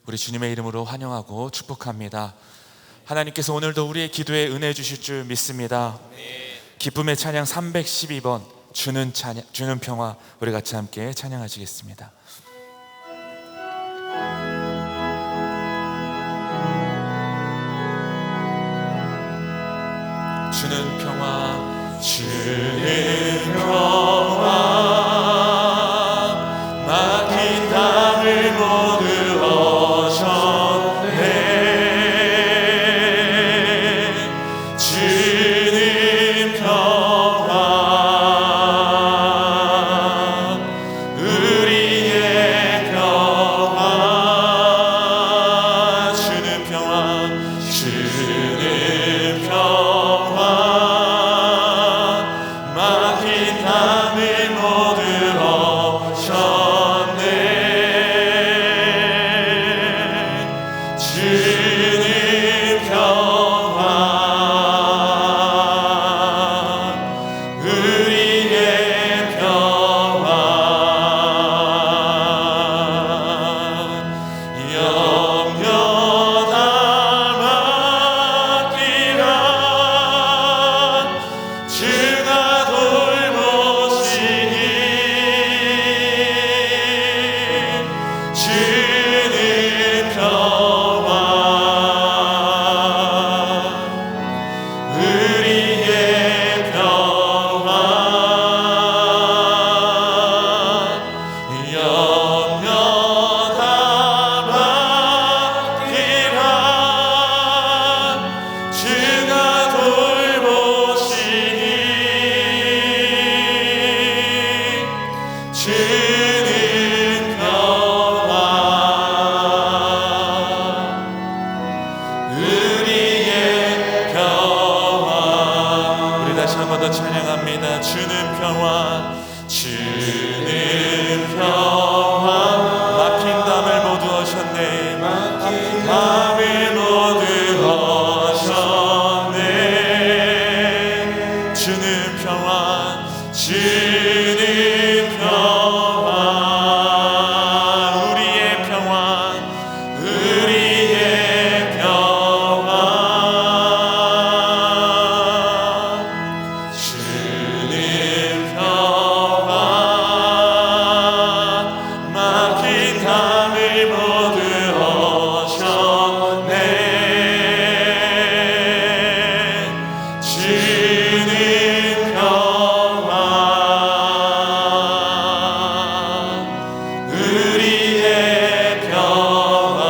우리 주님의 이름으로 환영하고 축복합니다. 하나님께서 오늘도 우리의 기도에 은혜 주실 줄 믿습니다. 기쁨의 찬양 312번 주는 평화, 우리 같이 함께 찬양하시겠습니다. 주는 평화, 주는 평화, 막힌 담을 모두 어셨네. 주는 평화, 우리의 평화. 주는 평화, 주는 평화, 막힌 담을 모두 어셨네. 주는 평화, 우리의 평화. 염려 다 맡기라. 주가 돌보시니. 주는 평화, 우리의 평화. 염려 다 맡기라. 주가 돌보시니. 주는 평화, 우리의 평화. 우리 다시 한 번 더 찬양합니다. 주는 평화, 주는 평화, 막힌 담을 모두 어셨네. 막힌 담을 모두 어셨네. 주는 평화, 주는 평화, 우리의 평화, 우리의 평화. 주는 평화, 막힌 담을 모두 어셨네. 주는 평화, 우리의 평화.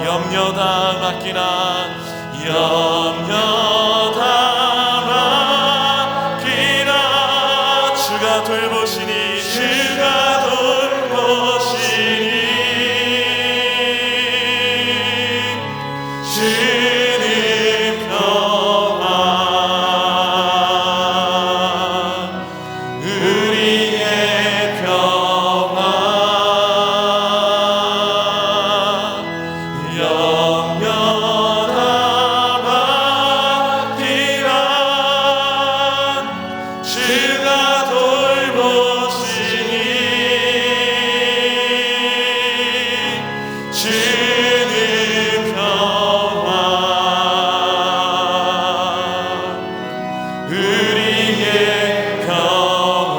염려 다 맡기라. 염려 다 맡기라. 주가 돌보시니. 주가 돌보시니. 주는 평화, 우리의 평화. 염려 다 맡기라. 주가 돌보시니. 주는 평화, 우리의 평화.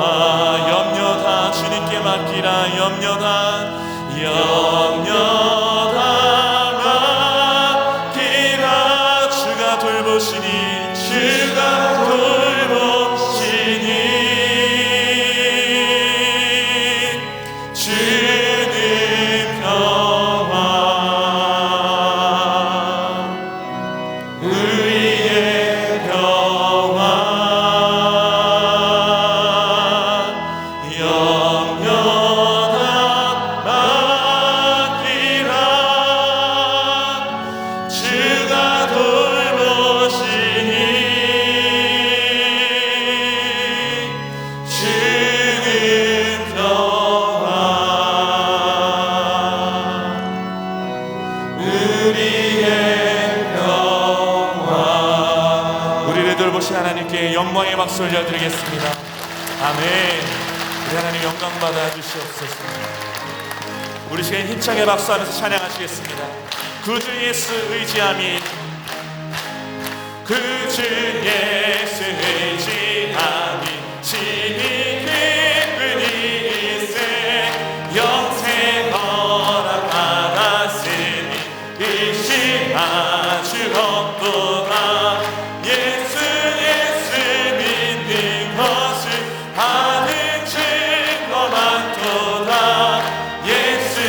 염려 다 주님께 맡기라. 염려 다 맡기라. 주가 돌보시니. 주가 돌보시니. 주는 평화, 우리의 평화. 염려 다 맡기라. 주가 돌보시니. 주는 평화, 우리의 평화. 우리를 돌보신 하나님께 영광의 박수 올려드리겠습니다. 아멘. 우리 하나님 영광 받아 주시옵소서. 우리 시간 힘차게 박수하면서 찬양하시겠습니다. 구주 예수 의지함이, 구주 예수 의지함이 심히 기쁜 일세, 영생 허락 받았으니 의심하주 없도다. 예수 믿는 것을 받은 증거 많도다. 예수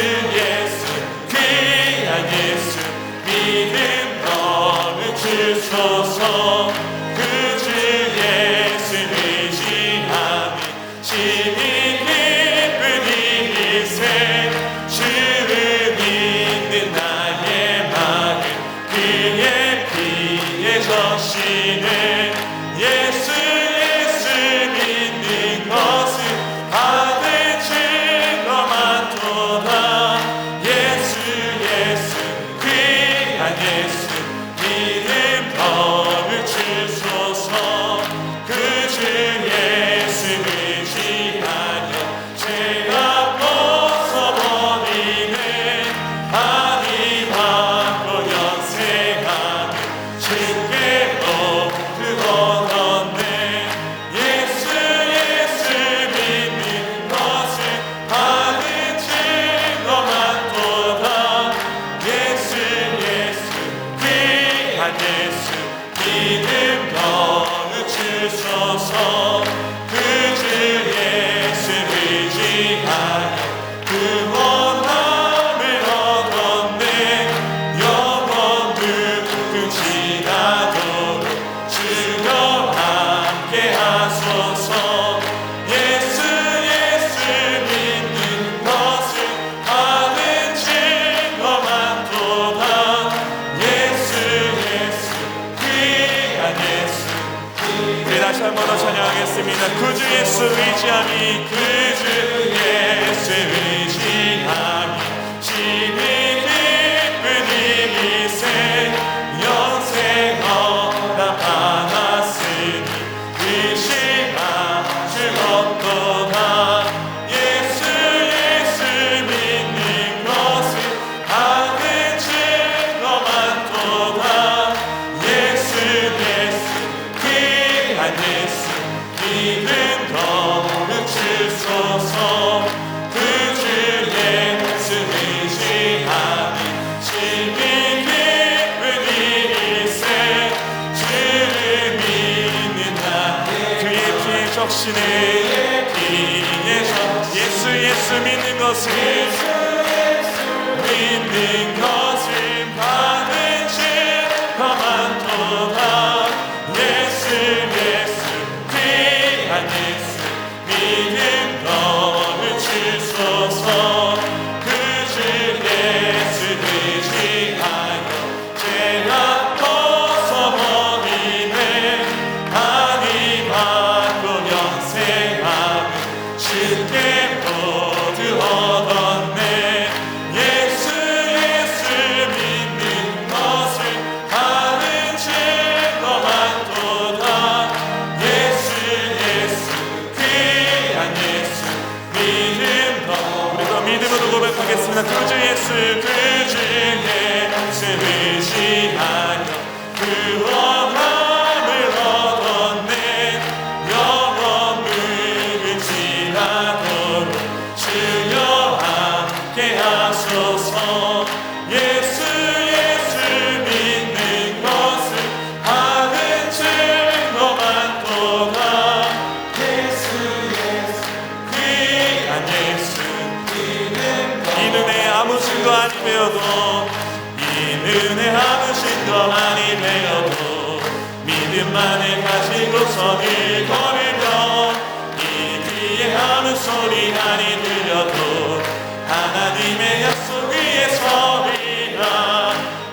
귀한 예수 믿음 너무 주소서. 구주 예수 의지함이 심히 기쁜 일세, 주를 믿는 나의 마음 그의 피에 적시네. 예수 믿는 것을 받은 증거 많도다. 예수 귀한 예수 믿음 너무 주소서. 구주 예수 의지하여 죄가 벗어버리네. 하니 받고 영생하며 주께 모두 얻었네. 예수 믿는 것을 받은 증거 많도다. 예수 귀한 예수 믿음 너무 주소서. 구주 예수 의지하여 구원함을 얻었네. 영원 누구 지나도록 주여 함께 하소서. 예수 믿는 것을 받은 증거 많도다. 예수 귀한 예수. 네, 다시 한 번 더 찬양하겠습니다. 구주 예수 의지함이, 구주 예수 의지함이 심히 기쁜 일세, 영생 허락 받았으니 의심하주 없도다. 예수 믿는 것을 받은 증거 많도다. 예수 귀한 예수 믿음 너무 주소서. 구주 예수 의지함이 심히 기쁜 일세, 주를 믿는 나 그의 피에 적시네. 예수 믿는 것을 받은 증거 많도다. 예수 귀한 예수 믿음 너무 주소서. 구주 예수 의지하여 죄가 벗어버리네. 하니 받고 영생하며 주께 모두 얻었네. 예수 믿는 것을 받은 증거 많도다. 예수 귀한 예수 믿음 너. 우리가 믿음으로 고백하겠습니다. 구주 예수 의지하여 구원함을 얻었네. 영원 지나도록 주여 함께 하소서. 예수 믿는 것을 받은 증거 많도다. 예수 귀한 예수 이 눈에 아무 증거 아니 되어도, 이 눈에 아무 증거 아니 되어도 믿음만을 가지고서 걸으며, 이 귀에 아무 소리 아니 들려도 하나님의 약속 위에 서리라.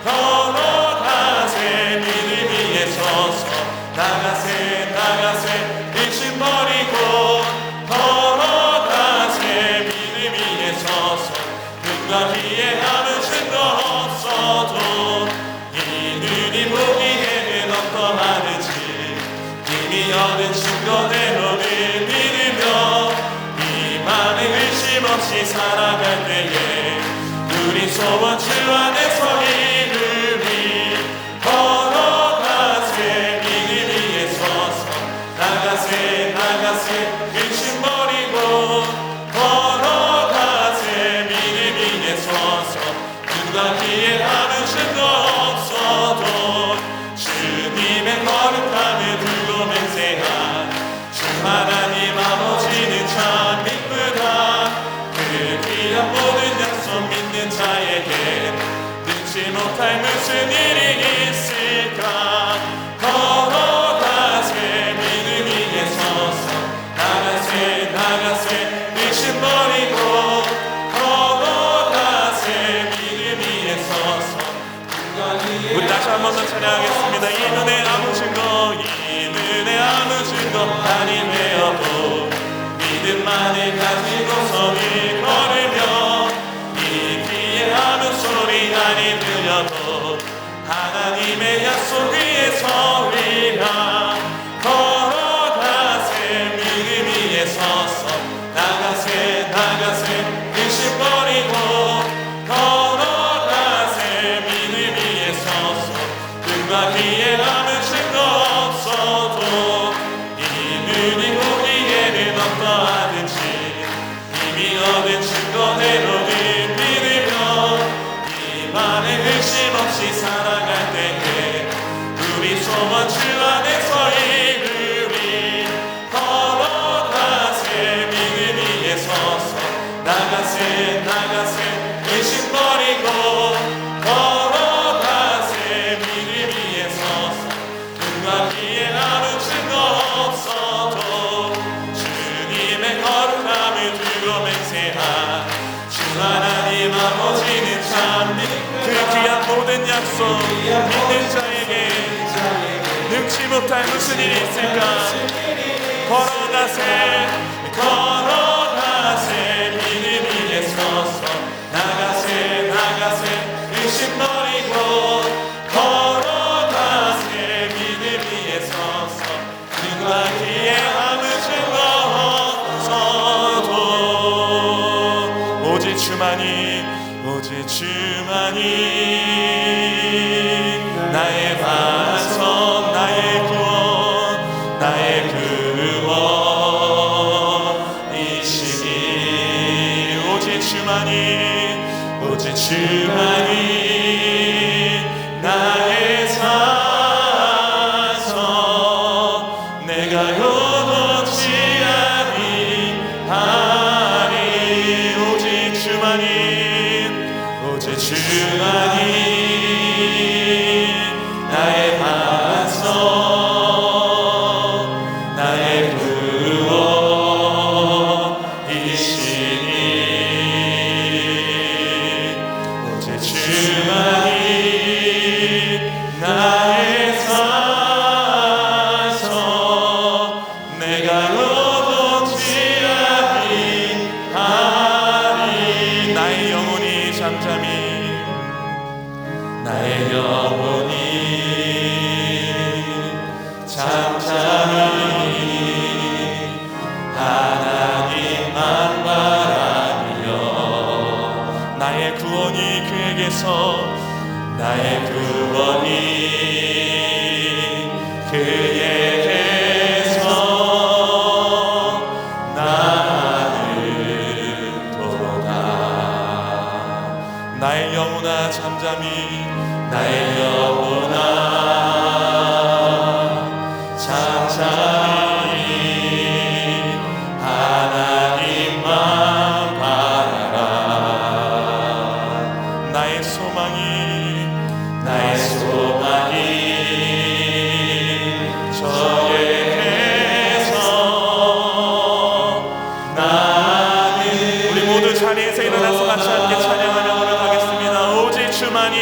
걸어가세 믿음 위에 서서, 나가세 의심 버리고, 걸어가세 믿음 위에 서서, 눈과 귀에 아무 증거 없어도 이 눈이 보기에는 어떠하는지 이미 얻은 증거대로를 믿으며 이 맘에 의심 없이 살아갈 때에 소원 주 안에서 이루리. 걸어가세 믿음 위에 서서 나가세 나가세 근심 버리고 걸어가세 믿음 위에 서서 눈과 귀에 아무 증거 없어도 주님의 거룩함을 두고 맹세한 주 하나님 아버지는 참 이쁘다. 그 귀한 모든 약속 믿는 자에게 능치 못할 무슨 일이 있을까. 걸어가세 믿음 위에 서서 나가세 나가세 의심 버리고 걸어가세 믿음 위에 서서. 우리 다시 한 번 더 찬양하겠습니다. 이 눈에 아무 증거 이 눈에 아무 증거 아니 되어도 믿음만을 가지고서 이 걸으며 이 귀에 아무 소리 아니 들려도 하나님의 약속 위에 서리라. 걸어가세 믿음 위에 서서 나가세 나가세 의심 버리고 걸어가세 믿음 위에 서서 눈과 귀에 아무 증거 없어도 이 눈이 보기에는 어떠하든지 이미 얻은 증거대로는 믿으며 이 맘에 의심 없이 살아갈 때에 우리 소원 주 안에서 이루리. 걸어가세 믿음 위에 서서 나가세 나가세 의심 버리고 걸어가세 믿음 위에 서서 눈과 귀에 아무 증거 없어도 주님의 거룩함을 두고 맹세한 주 하나님 아버지는 참 그 귀한 모든 약속 믿는 자에게 능치 못할 무슨 일이 있을까. 걸어가세 걸어가세 믿음 위에 서서 나가세 나가세 의심 버리고 걸어가세 믿음 위에 서서 눈과 귀에 아무 증거 없어도 오직 주만이 오직 주만이 나의 반석 나의 구원 나의 구원이시니 오직 주만이 오직 주만이 나의 산성 내가 요동치 아니하리. 오직 주만이 오직 주만이 나의 반석 나의 구원이시니 오직 주만이 나의 산성 내가 요동치 아니하리. 나의 영혼이 잠잠히 나의 영혼이 잠잠히 하나님만 바라며 나의 구원이 그에게서 나의 구원이 그에게서 나는도다. 나의 영혼아 잠잠히 나의 영혼아 잠잠히 하나님만 바라라. 나의 소망이 저에게서 나는. 우리 모두 자리에서 일어나서 같이 함께 찬양하며 노력하겠습니다. 오직 주만이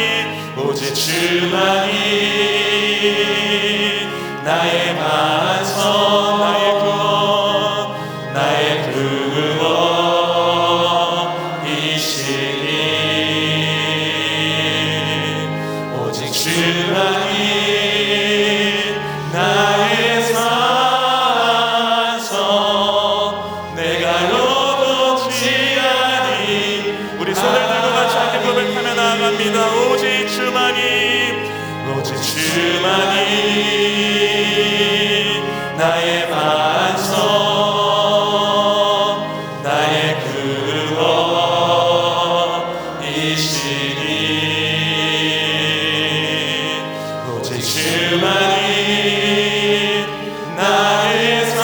나의 반석 나의 구원 나의 구원이시니 오직 주만이 나의 산성 내가 요동치 아니. 우리 손을 들고 같이 함께 고백하며 찬양합니다. 오직 주만이, 오직 주만이 나의 반석, 나의 구원이시니, 오직 주만이 나의 산성,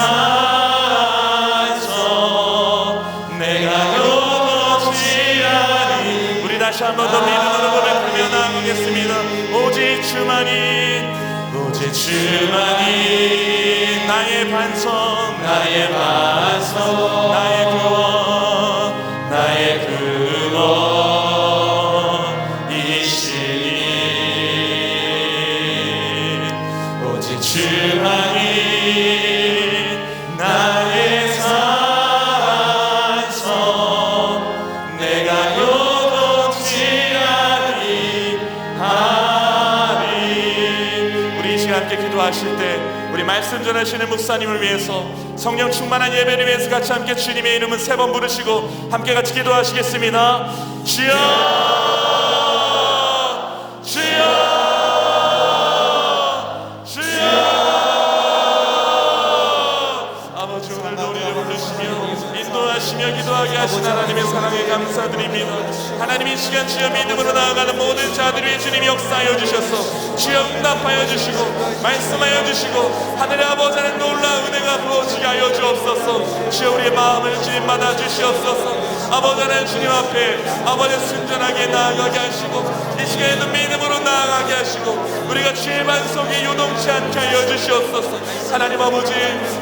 내가 요동치 아니. 우리 다시 한 번 더 믿음으로 고백하며 나아가겠습니다. 오직 주만이, 오직 주만이 나의 반석, 나의 반석, 나의 구원, 나의 구원이시니, 오직 주만이 나의 산성, 내가 요동치 아니하리. 우리 이 시간 함께 기도하실 때 우리 말씀 전하시는 목사님을 위해서, 성령 충만한 예배를 위해서 같이 함께 주님의 이름은 3번 부르시고 함께 같이 기도하시겠습니다. 주여, 주여, 주여. 아버지, 오늘도 우리를 부르시며 인도하시며 기도하게 하신 하나님의 사랑에 감사드립니다. 하나님, 이 시간 주여 믿음으로 나아가는 모든 자들 위해 주님이 역사하여 주셔서 주여 응답하여 주시고 말씀하여 주시고 하늘의 아버지 하나님 놀라운 은혜가 부어지게 하여 주옵소서. 주여 우리의 마음을 주님 받아 주시옵소서. 아버지 하나님 주님 앞에 아버지 순전하게 나아가게 하시고 이 시간에도 믿음으로 나아가게 하시고 우리가 죄 반석에 요동치 않게 하여 주시옵소서. 하나님 아버지,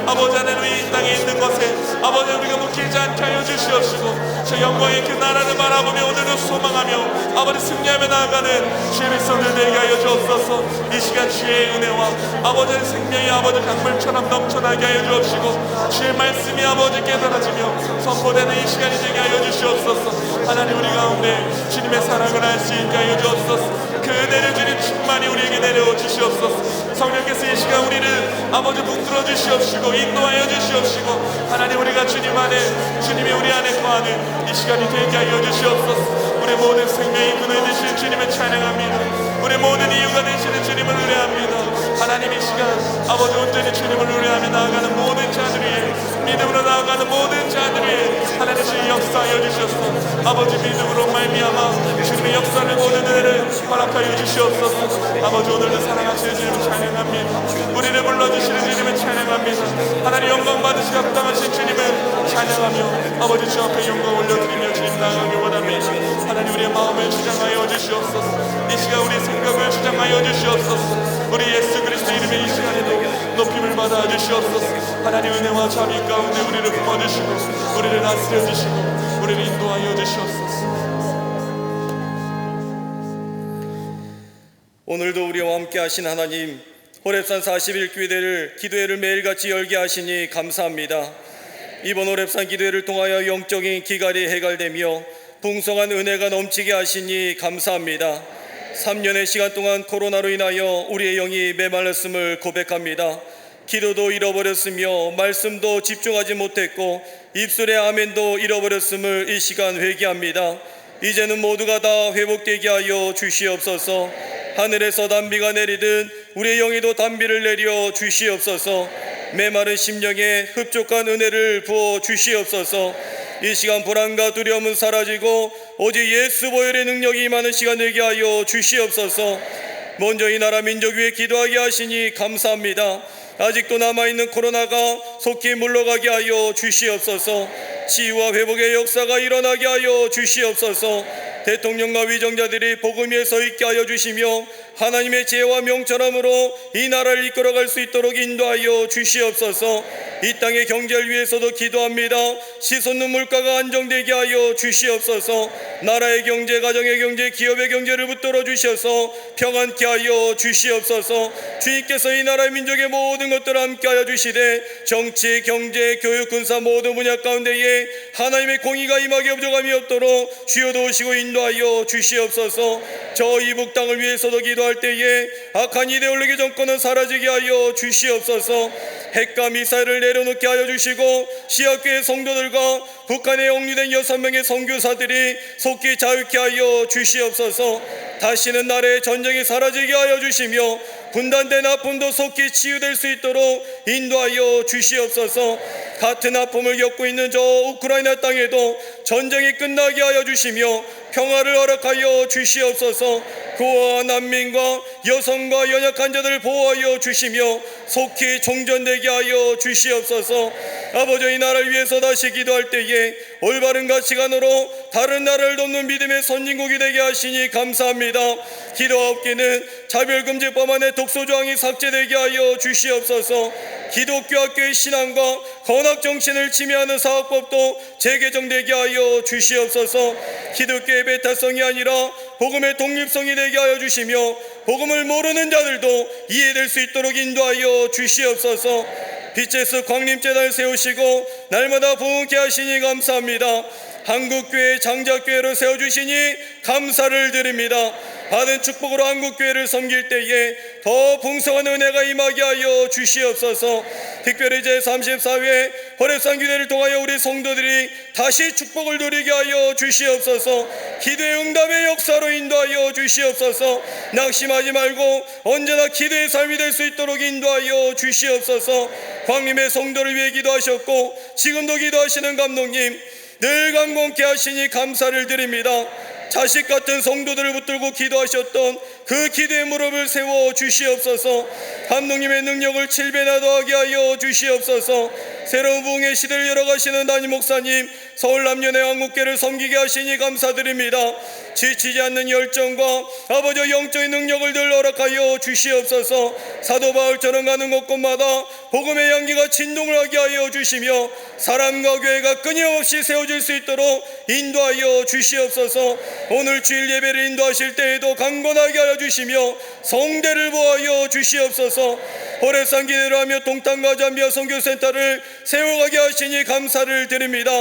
아버지 하나님 이 땅에 있는 것에 아버지 우리가 묶이지 않게 하여 주시옵시고 저 영광의 그 나라를 바라보며 오늘도 소망하며 아버지 승리하며 나아가는 주의 백성들 되게 하여 주옵소서. 이 시간 주의 은혜와 아버지의 생명이 아버지 강물처럼 넘쳐나게 하여 주옵시고 주의 말씀이 아버지 깨달아지며 선포되는 이 시간이 되게 하여 주시옵소서. 하나님, 우리 가운데 주님의 사랑을 알 수 있게 하여 주옵소서. 그 은혜를 주님 충만히 우리에게 내려 주시옵소서. 성령께서 이 시간 우리를 아버지 붙들어 주시옵시고 인도하여 주시옵시고 하나님, 우리가 주님 안에, 주님이 우리 안에 거하는 이 시간이 되게 하여 주시옵소서. 우리 모든 생명이 근원 되시는 주님을 찬양합니다. 우리 모든 이유가 되시는 주님을 의뢰합니다. 하나님, 이 시간 아버지 온전히 주님을 의뢰하며 나아가는 모든 자들 위에, 믿음으로 나아가는 모든 자들 위에 하나님 주의 역사하여 주시옵소서. 아버지, 믿음으로 말미암아 주님의 역사를 모든 은혜를 허락하여 주시옵소서. 아버지, 오늘도 사랑하시는 주님을 찬양합니다. 우리를 불러주시는 주님을 찬양합니다. 하나님, 영광 받으시고 합당하신 주님을 찬양하며 아버지 주 앞에 영광 올려드리며 주님 나아가기 원합니다. 하나님, 우리의 마음을 주장하여 주시옵소서. 이 시간 우리의 생각을 주장하여 주시옵소서. 우리 예수 그리스도 이름의 이 시간에도 높임을 받아 주시옵소서. 하나님, 은혜와 자비 가운데 우리를 품어주시고 우리를 다스려 주시고 우리를 인도하여 주시옵소서. 오늘도 우리와 함께 하신 하나님, 호렙산 41기도회를 기도회를 매일같이 열게 하시니 감사합니다. 이번 호렙산 기도회를 통하여 영적인 기갈이 해갈되며 풍성한 은혜가 넘치게 하시니 감사합니다. 3년의 시간 동안 코로나로 인하여 우리의 영이 메말랐음을 고백합니다. 기도도 잃어버렸으며 말씀도 집중하지 못했고 입술의 아멘도 잃어버렸음을 이 시간 회개합니다. 이제는 모두가 다 회복되게 하여 주시옵소서. 하늘에서 단비가 내리듯 우리의 영에도 단비를 내려 주시옵소서. 메마른 심령에 흡족한 은혜를 부어 주시옵소서. 이 시간 불안과 두려움은 사라지고 오직 예수 보혈의 능력이 임하는 시간 되게 하여 주시옵소서. 먼저 이 나라 민족 위에 기도하게 하시니 감사합니다. 아직도 남아있는 코로나가 속히 물러가게 하여 주시옵소서. 치유와 회복의 역사가 일어나게 하여 주시옵소서. 대통령과 위정자들이 복음 위에 서 있게 하여 주시며 하나님의 지혜와 명철함으로 이 나라를 이끌어갈 수 있도록 인도하여 주시옵소서. 이 땅의 경제를 위해서도 기도합니다. 시솟는 물가가 안정되게 하여 주시옵소서. 나라의 경제, 가정의 경제, 기업의 경제를 붙들어 주셔서 평안케 하여 주시옵소서. 주님께서 이 나라의 민족의 모든 것들을 함께 하여 주시되 정치, 경제, 교육, 군사 모든 분야 가운데에 하나님의 공의가 임하게 부족함이 없도록 주여 도우시고 인도하여 주시옵소서. 저 이북 땅을 위해서도 기도할 때에 악한 이데올로기 정권은 사라지게 하여 주시옵소서. 핵과 미사일을 내려놓게 하여 주시고 시아교회 성도들과 북한에 영류된 6명의 선교사들이 속히 자유케 하여 주시옵소서. 다시는 나라의 전쟁이 사라지게 하여 주시며 분단된 아픔도 속히 치유될 수 있도록 인도하여 주시옵소서. 같은 아픔을 겪고 있는 저 우크라이나 땅에도 전쟁이 끝나게 하여 주시며 평화를 허락하여 주시옵소서. 그와 난민과 여성과 연약한 자들을 보호하여 주시며 속히 종전되게 하여 주시옵소서. 아버지, 이 나라를 위해서 다시 기도할 때에 올바른 가치관으로 다른 나라를 돕는 믿음의 선진국이 되게 하시니 감사합니다. 기도하옵기는 차별금지법 안에 독소조항이 삭제되게 하여 주시옵소서. 기독교 학교의 신앙과 건학정신을 침해하는 사학법도 재개정되게 하여 주시옵소서. 기독교의 배타성이 아니라 복음의 독립성이 되게 하여 주시며 복음을 모르는 자들도 이해될 수 있도록 인도하여 주시옵소서. 빛의 숲 광림재단을 세우시고 날마다 부흥케 하시니 감사합니다. 한국교회 장자교회로 세워주시니 감사를 드립니다. 받은 축복으로 한국교회를 섬길 때에 더 풍성한 은혜가 임하게 하여 주시옵소서. 특별히 제34회 호렙산 기도회를 통하여 우리 성도들이 다시 축복을 누리게 하여 주시옵소서. 기도의 응답의 역사로 인도하여 주시옵소서. 낙심하지 말고 언제나 기도의 삶이 될 수 있도록 인도하여 주시옵소서. 광림의 성도를 위해 기도하셨고 지금도 기도하시는 감독님 늘 강건케 하시니 감사를 드립니다. 자식 같은 성도들을 붙들고 기도하셨던 그 기도의 무릎을 세워 주시옵소서. 감독님의 능력을 7배나 더하게 하여 주시옵소서. 새로운 부흥의 시대를 열어가시는 담임 목사님, 서울 남녀의 한국교회를 섬기게 하시니 감사드립니다. 지치지 않는 열정과 아버지 영적인 능력을 늘 허락하여 주시옵소서. 사도 바울처럼 가는 곳곳마다 복음의 향기가 진동을 하게 하여 주시며 사람과 교회가 끊임없이 세워질 수 있도록 인도하여 주시옵소서. 오늘 주일 예배를 인도하실 때에도 강건하게 하여 주시며 성대를 보하여 주시옵소서. 호렙산 기도를 하며 동탄과 잠비아 선교센터를 세워가게 하시니 감사를 드립니다.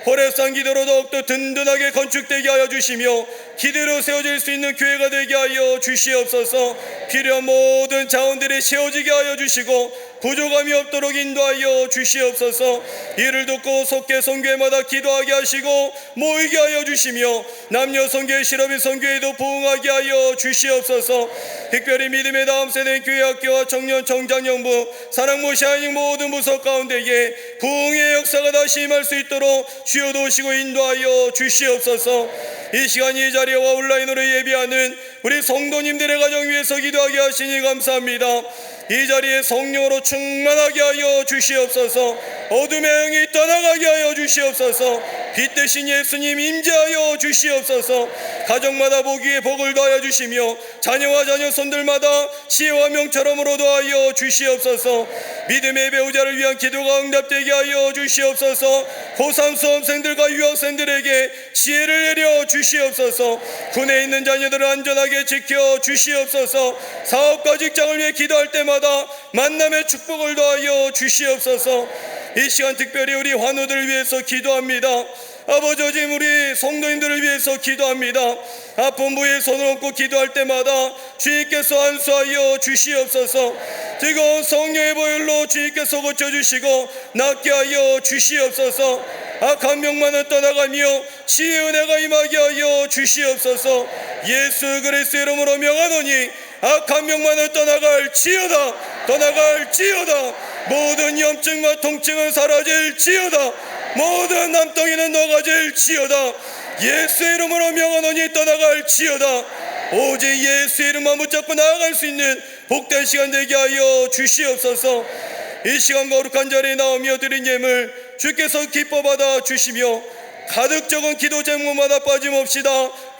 호렙산 기도로 더욱더 든든하게 건축되게 하여 주시며 기대로 세워질 수 있는 교회가 되게 하여 주시옵소서. 필요한 모든 자원들이 채워지게 하여 주시고 부족함이 없도록 인도하여 주시옵소서. 이를 듣고 속계 선교회마다 기도하게 하시고 모이게 하여 주시며 남녀 선교회 실업인 선교회도 부흥하게 하여 주시옵소서. 특별히 믿음의 다음 세대 교회 학교와 청년 청장년부 사랑모 샤이닝 모든 부서 가운데에 부흥의 역사가 다시 임할 수 있도록 주여 도우시고 인도하여 주시옵소서. 이 시간 이 자리와 온라인으로 예배하는 우리 성도님들의 가정 위해서 기도하게 하시니 감사합니다. 이 자리에 성령으로 충만하게 하여 주시옵소서. 어둠의 영이 떠나가게 하여 주시옵소서. 빛 대신 예수님 임재하여 주시옵소서. 가정마다 보기에 복을 더하여 주시며 자녀와 자녀손들마다 지혜와 명철함으로 더하여 주시옵소서. 믿음의 배우자를 위한 기도가 응답되게 하여 주시옵소서. 고3 수험생들과 유학생들에게 지혜를 내려 주시옵소서. 군에 있는 자녀들을 안전하게 지켜 주시옵소서. 사업과 직장을 위해 기도할 때마다 만남의 축복을 더하여 주시옵소서. 이 시간 특별히 우리 환우들을 위해서 기도합니다. 아버지, 지금 우리 성도님들을 위해서 기도합니다. 아픈 부위에 손을 얹고 기도할 때마다 주님께서 안수하여 주시옵소서. 뜨거운 성령의 보혈로 주님께서 고쳐주시고 낫게 하여 주시옵소서. 악한 병만은 떠나가며 지혜의 은혜가 임하게 하여 주시옵소서. 예수 그리스도의 이름으로 명하노니 악한 병만은 떠나갈지어다. 떠나갈지어다. 모든 염증과 통증은 사라질지어다. 모든 남덩이는 녹아질지어다. 예수의 이름으로 명하노니 떠나갈지어다. 오직 예수의 이름만 붙잡고 나아갈 수 있는 복된 시간 되게 하여 주시옵소서. 이 시간 거룩한 자리에 나오며 드린 예물 주께서 기뻐 받아 주시며 가득 적은 기도 제목마다 빠짐없이 다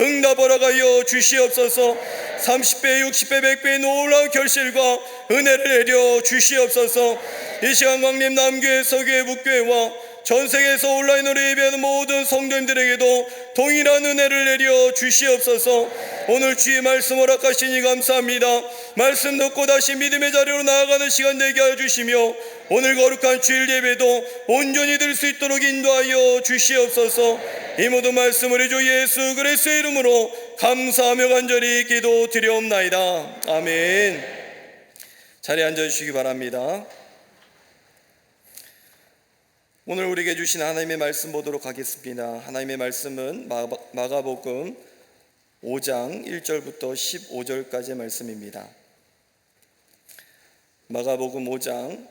응답 허락하여 주시옵소서. 30배, 60배, 100배의 놀라운 결실과 은혜를 내려 주시옵소서. 이 시간 광림 남교회, 서교회, 북교회와 전 세계에서 온라인으로 예배하는 모든 성도님들에게도 동일한 은혜를 내려 주시옵소서. 오늘 주의 말씀 허락하시니 감사합니다. 말씀 듣고 다시 믿음의 자리로 나아가는 시간 되게 하여 주시며 오늘 거룩한 주일 예배도 온전히 될 수 있도록 인도하여 주시옵소서. 이 모든 말씀을 우리 주 예수 그리스도의 이름으로 감사하며 간절히 기도드리옵나이다. 아멘. 자리에 앉아주시기 바랍니다. 오늘 우리에게 주신 하나님의 말씀 보도록 하겠습니다. 하나님의 말씀은 마가복음 5장 1절부터 15절까지의 말씀입니다. 마가복음 5장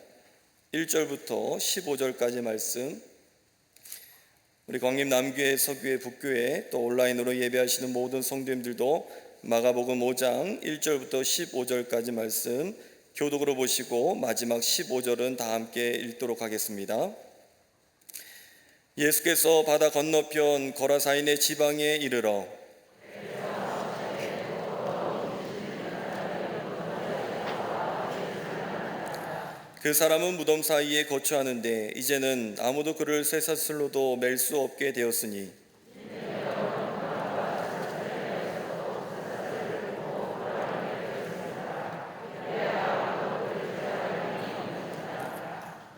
1절부터 15절까지의 말씀, 우리 광림 남교회, 서교회, 북교회 또 온라인으로 예배하시는 모든 성도님들도 마가복음 5장 1절부터 15절까지 말씀 교독으로 보시고 마지막 15절은 다 함께 읽도록 하겠습니다. 예수께서 바다 건너편 거라사인의 지방에 이르러 그 사람은 무덤 사이에 거주하는데 이제는 아무도 그를 쇠사슬로도 맬 수 없게 되었으니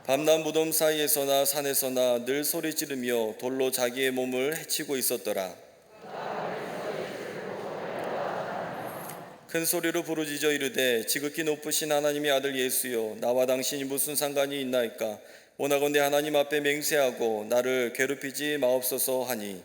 밤낮 무덤 사이에서나 산에서나 늘 소리 지르며 돌로 자기의 몸을 해치고 있었더라. 큰 소리로 부르짖어 이르되 지극히 높으신 하나님의 아들 예수여, 나와 당신이 무슨 상관이 있나이까? 원하건대 하나님 앞에 맹세하고 나를 괴롭히지 마옵소서 하니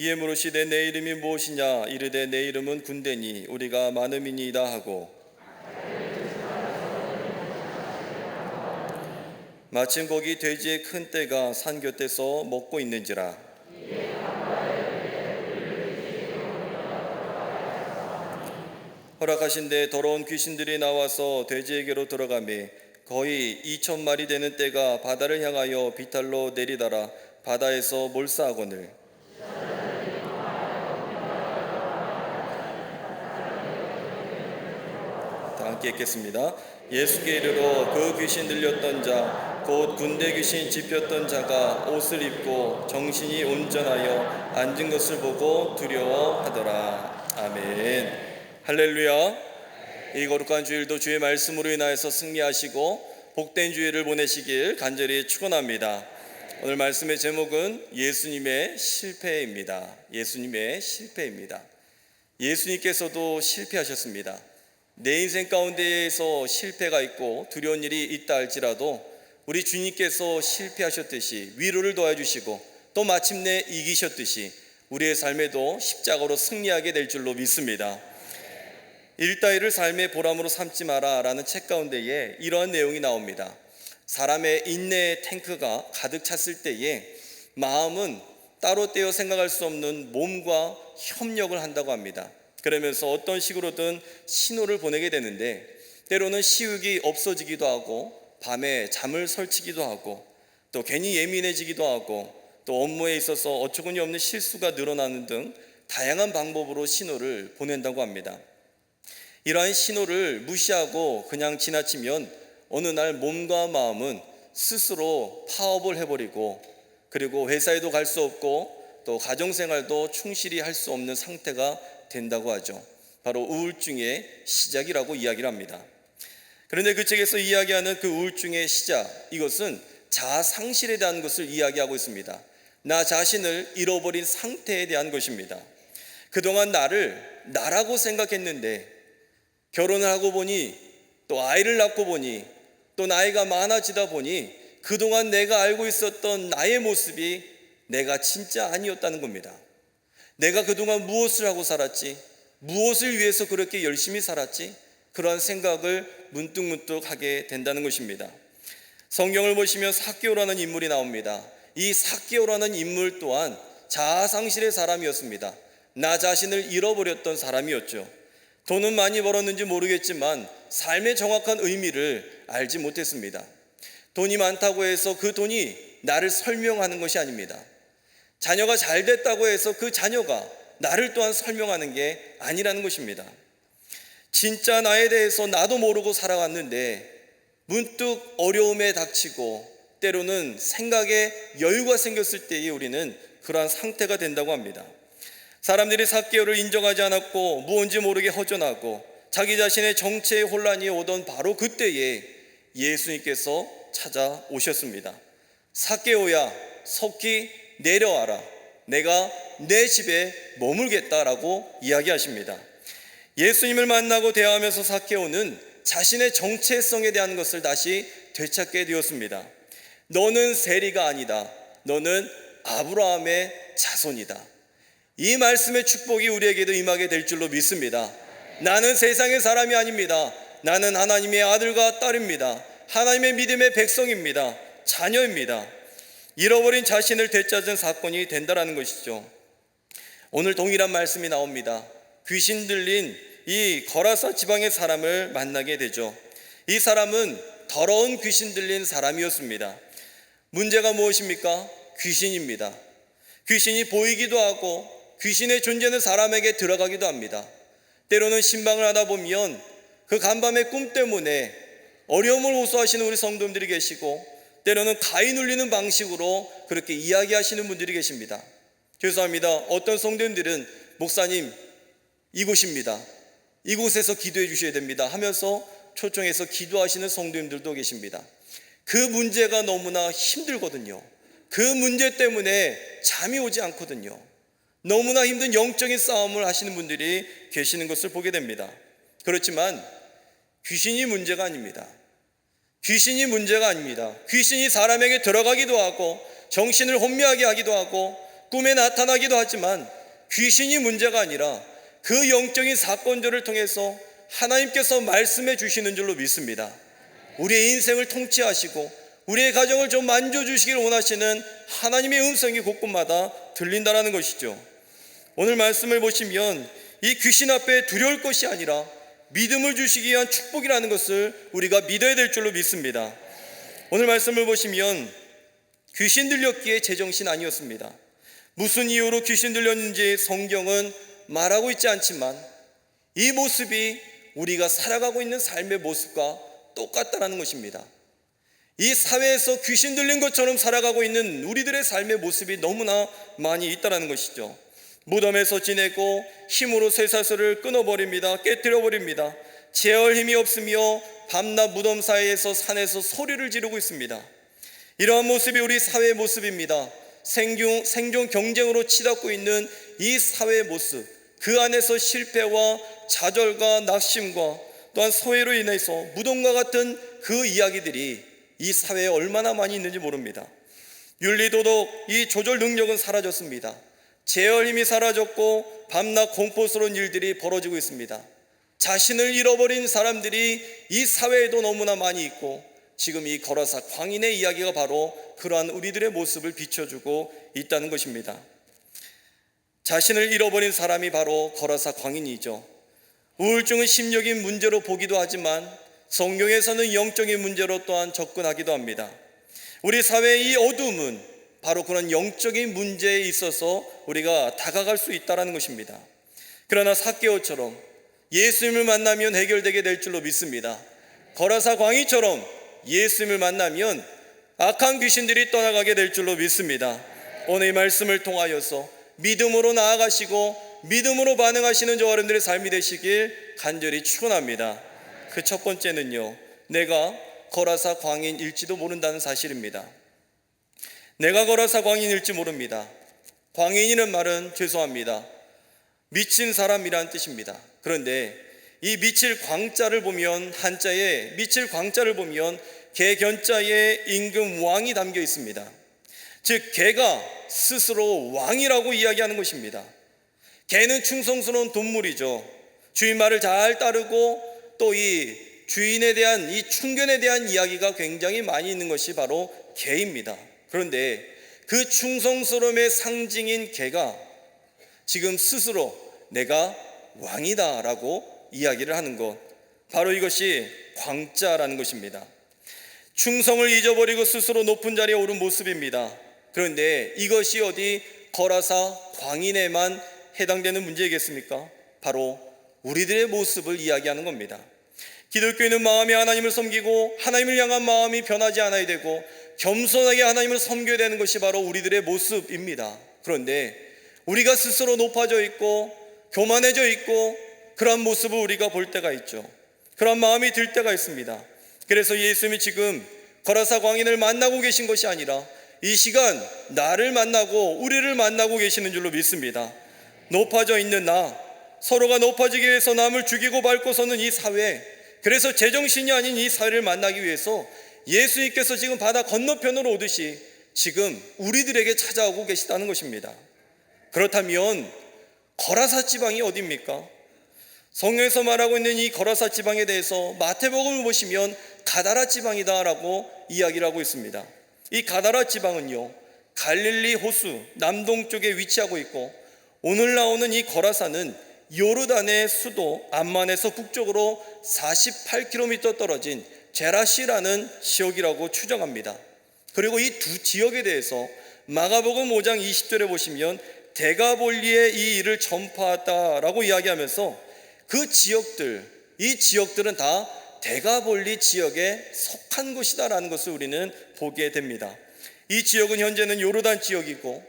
이에 물으시되 내 이름이 무엇이냐? 이르되 내 이름은 군대니 우리가 많음이니이다 하고 마침 거기 돼지의 큰 떼가 산 곁에서 먹고 있는지라. 허락하신데 더러운 귀신들이 나와서 돼지에게로 들어가매 거의 2,000마리 되는 떼가 바다를 향하여 비탈로 내리다라 바다에서 몰사하거늘 함께 읽겠습니다. 예수께 이르러 그 귀신 들렸던 자 곧 군대 귀신 집혔던 자가 옷을 입고 정신이 온전하여 앉은 것을 보고 두려워하더라. 아멘. 할렐루야. 이 거룩한 주일도 주의 말씀으로 인하여서 승리하시고 복된 주일을 보내시길 간절히 축원합니다. 오늘 말씀의 제목은 예수님의 실패입니다. 예수님의 실패입니다. 예수님께서도 실패하셨습니다. 내 인생 가운데에서 실패가 있고 두려운 일이 있다 할지라도 우리 주님께서 실패하셨듯이 위로를 도와주시고 또 마침내 이기셨듯이 우리의 삶에도 십자가로 승리하게 될 줄로 믿습니다. 일다이를 삶의 보람으로 삼지 마라 라는 책 가운데에 이러한 내용이 나옵니다. 사람의 인내의 탱크가 가득 찼을 때에 마음은 따로 떼어 생각할 수 없는 몸과 협력을 한다고 합니다. 그러면서 어떤 식으로든 신호를 보내게 되는데 때로는 식욕이 없어지기도 하고 밤에 잠을 설치기도 하고 또 괜히 예민해지기도 하고 또 업무에 있어서 어처구니 없는 실수가 늘어나는 등 다양한 방법으로 신호를 보낸다고 합니다. 이러한 신호를 무시하고 그냥 지나치면 어느 날 몸과 마음은 스스로 파업을 해버리고 그리고 회사에도 갈 수 없고 또 가정생활도 충실히 할 수 없는 상태가 된다고 하죠. 바로 우울증의 시작이라고 이야기를 합니다. 그런데 그 책에서 이야기하는 그 우울증의 시작, 이것은 자아 상실에 대한 것을 이야기하고 있습니다. 나 자신을 잃어버린 상태에 대한 것입니다. 그동안 나를 나라고 생각했는데 결혼을 하고 보니 또 아이를 낳고 보니 또 나이가 많아지다 보니 그동안 내가 알고 있었던 나의 모습이 내가 진짜 아니었다는 겁니다. 내가 그동안 무엇을 하고 살았지? 무엇을 위해서 그렇게 열심히 살았지? 그러한 생각을 문득문득 하게 된다는 것입니다. 성경을 보시면 삭개오라는 인물이 나옵니다. 이 삭개오라는 인물 또한 자아상실의 사람이었습니다. 나 자신을 잃어버렸던 사람이었죠. 돈은 많이 벌었는지 모르겠지만 삶의 정확한 의미를 알지 못했습니다. 돈이 많다고 해서 그 돈이 나를 설명하는 것이 아닙니다. 자녀가 잘 됐다고 해서 그 자녀가 나를 또한 설명하는 게 아니라는 것입니다. 진짜 나에 대해서 나도 모르고 살아왔는데 문득 어려움에 닥치고 때로는 생각에 여유가 생겼을 때에 우리는 그러한 상태가 된다고 합니다. 사람들이 삭개오를 인정하지 않았고 무언지 모르게 허전하고 자기 자신의 정체의 혼란이 오던 바로 그때에 예수님께서 찾아오셨습니다. 삭개오야, 속히 내려와라. 내가 내 집에 머물겠다라고 이야기하십니다. 예수님을 만나고 대화하면서 삭개오는 자신의 정체성에 대한 것을 다시 되찾게 되었습니다. 너는 세리가 아니다. 너는 아브라함의 자손이다. 이 말씀의 축복이 우리에게도 임하게 될 줄로 믿습니다. 나는 세상의 사람이 아닙니다. 나는 하나님의 아들과 딸입니다. 하나님의 믿음의 백성입니다. 자녀입니다. 잃어버린 자신을 되찾은 사건이 된다라는 것이죠. 오늘 동일한 말씀이 나옵니다. 귀신 들린 이 거라사 지방의 사람을 만나게 되죠. 이 사람은 더러운 귀신 들린 사람이었습니다. 문제가 무엇입니까? 귀신입니다. 귀신이 보이기도 하고 귀신의 존재는 사람에게 들어가기도 합니다. 때로는 신방을 하다 보면 그 간밤의 꿈 때문에 어려움을 호소하시는 우리 성도님들이 계시고, 때로는 가위 눌리는 방식으로 그렇게 이야기하시는 분들이 계십니다. 죄송합니다. 어떤 성도님들은 목사님 이곳입니다, 이곳에서 기도해 주셔야 됩니다 하면서 초청해서 기도하시는 성도님들도 계십니다. 그 문제가 너무나 힘들거든요. 그 문제 때문에 잠이 오지 않거든요. 너무나 힘든 영적인 싸움을 하시는 분들이 계시는 것을 보게 됩니다. 그렇지만 귀신이 문제가 아닙니다. 귀신이 문제가 아닙니다. 귀신이 사람에게 들어가기도 하고 정신을 혼미하게 하기도 하고 꿈에 나타나기도 하지만 귀신이 문제가 아니라 그 영적인 사건들을 통해서 하나님께서 말씀해 주시는 줄로 믿습니다. 우리의 인생을 통치하시고 우리의 가정을 좀 만져주시길 원하시는 하나님의 음성이 곳곳마다 들린다는 것이죠. 오늘 말씀을 보시면 이 귀신 앞에 두려울 것이 아니라 믿음을 주시기 위한 축복이라는 것을 우리가 믿어야 될 줄로 믿습니다. 오늘 말씀을 보시면 귀신 들렸기에 제정신 아니었습니다. 무슨 이유로 귀신 들렸는지 성경은 말하고 있지 않지만 이 모습이 우리가 살아가고 있는 삶의 모습과 똑같다는 것입니다. 이 사회에서 귀신 들린 것처럼 살아가고 있는 우리들의 삶의 모습이 너무나 많이 있다는 것이죠. 무덤에서 지내고 힘으로 쇠사슬을 끊어버립니다. 깨뜨려버립니다. 제어할 힘이 없으며 밤낮 무덤 사이에서 산에서 소리를 지르고 있습니다. 이러한 모습이 우리 사회의 모습입니다. 생존 경쟁으로 치닫고 있는 이 사회의 모습, 그 안에서 실패와 좌절과 낙심과 또한 소외로 인해서 무덤과 같은 그 이야기들이 이 사회에 얼마나 많이 있는지 모릅니다. 윤리도덕, 이 조절 능력은 사라졌습니다. 제어할 힘이 사라졌고 밤낮 공포스러운 일들이 벌어지고 있습니다. 자신을 잃어버린 사람들이 이 사회에도 너무나 많이 있고, 지금 이 거라사 광인의 이야기가 바로 그러한 우리들의 모습을 비춰주고 있다는 것입니다. 자신을 잃어버린 사람이 바로 거라사 광인이죠. 우울증은 심적인 문제로 보기도 하지만 성경에서는 영적인 문제로 또한 접근하기도 합니다. 우리 사회의 이 어두움은 바로 그런 영적인 문제에 있어서 우리가 다가갈 수 있다는 것입니다. 그러나 삭개오처럼 예수님을 만나면 해결되게 될 줄로 믿습니다. 거라사 광이처럼 예수님을 만나면 악한 귀신들이 떠나가게 될 줄로 믿습니다. 오늘 이 말씀을 통하여서 믿음으로 나아가시고 믿음으로 반응하시는 저와 여러분들의 삶이 되시길 간절히 축원합니다. 그 첫 번째는요, 내가 거라사 광인일지도 모른다는 사실입니다. 내가 거라사 광인일지 모릅니다. 광인이라는 말은 죄송합니다, 미친 사람이라는 뜻입니다. 그런데 이 미칠 광자를 보면, 한자에 미칠 광자를 보면 개견자에 임금 왕이 담겨 있습니다. 즉 개가 스스로 왕이라고 이야기하는 것입니다. 개는 충성스러운 동물이죠. 주인 말을 잘 따르고 또 이 주인에 대한 이 충견에 대한 이야기가 굉장히 많이 있는 것이 바로 개입니다. 그런데 그 충성스러움의 상징인 개가 지금 스스로 내가 왕이다 라고 이야기를 하는 것, 바로 이것이 광자라는 것입니다. 충성을 잊어버리고 스스로 높은 자리에 오른 모습입니다. 그런데 이것이 어디 거라사 광인에만 해당되는 문제이겠습니까? 바로 우리들의 모습을 이야기하는 겁니다. 기독교인은 마음이 하나님을 섬기고 하나님을 향한 마음이 변하지 않아야 되고 겸손하게 하나님을 섬겨야 되는 것이 바로 우리들의 모습입니다. 그런데 우리가 스스로 높아져 있고 교만해져 있고 그런 모습을 우리가 볼 때가 있죠. 그런 마음이 들 때가 있습니다. 그래서 예수님이 지금 거라사 광인을 만나고 계신 것이 아니라 이 시간 나를 만나고 우리를 만나고 계시는 줄로 믿습니다. 높아져 있는 나, 서로가 높아지기 위해서 남을 죽이고 밟고서는 이 사회, 그래서 제정신이 아닌 이 사회를 만나기 위해서 예수님께서 지금 바다 건너편으로 오듯이 지금 우리들에게 찾아오고 계시다는 것입니다. 그렇다면 거라사 지방이 어디입니까? 성경에서 말하고 있는 이 거라사 지방에 대해서 마태복음을 보시면 가다라 지방이다라고 이야기를 하고 있습니다. 이 가다라 지방은요, 갈릴리 호수 남동쪽에 위치하고 있고, 오늘 나오는 이 거라사는 요르단의 수도 암만에서 북쪽으로 48km 떨어진 제라시라는 지역이라고 추정합니다. 그리고 이 두 지역에 대해서 마가복음 5장 20절에 보시면 데가볼리에 이 일을 전파했다라고 이야기하면서 그 지역들, 이 지역들은 다 데가볼리 지역에 속한 곳이다라는 것을 우리는 보게 됩니다. 이 지역은 현재는 요르단 지역이고,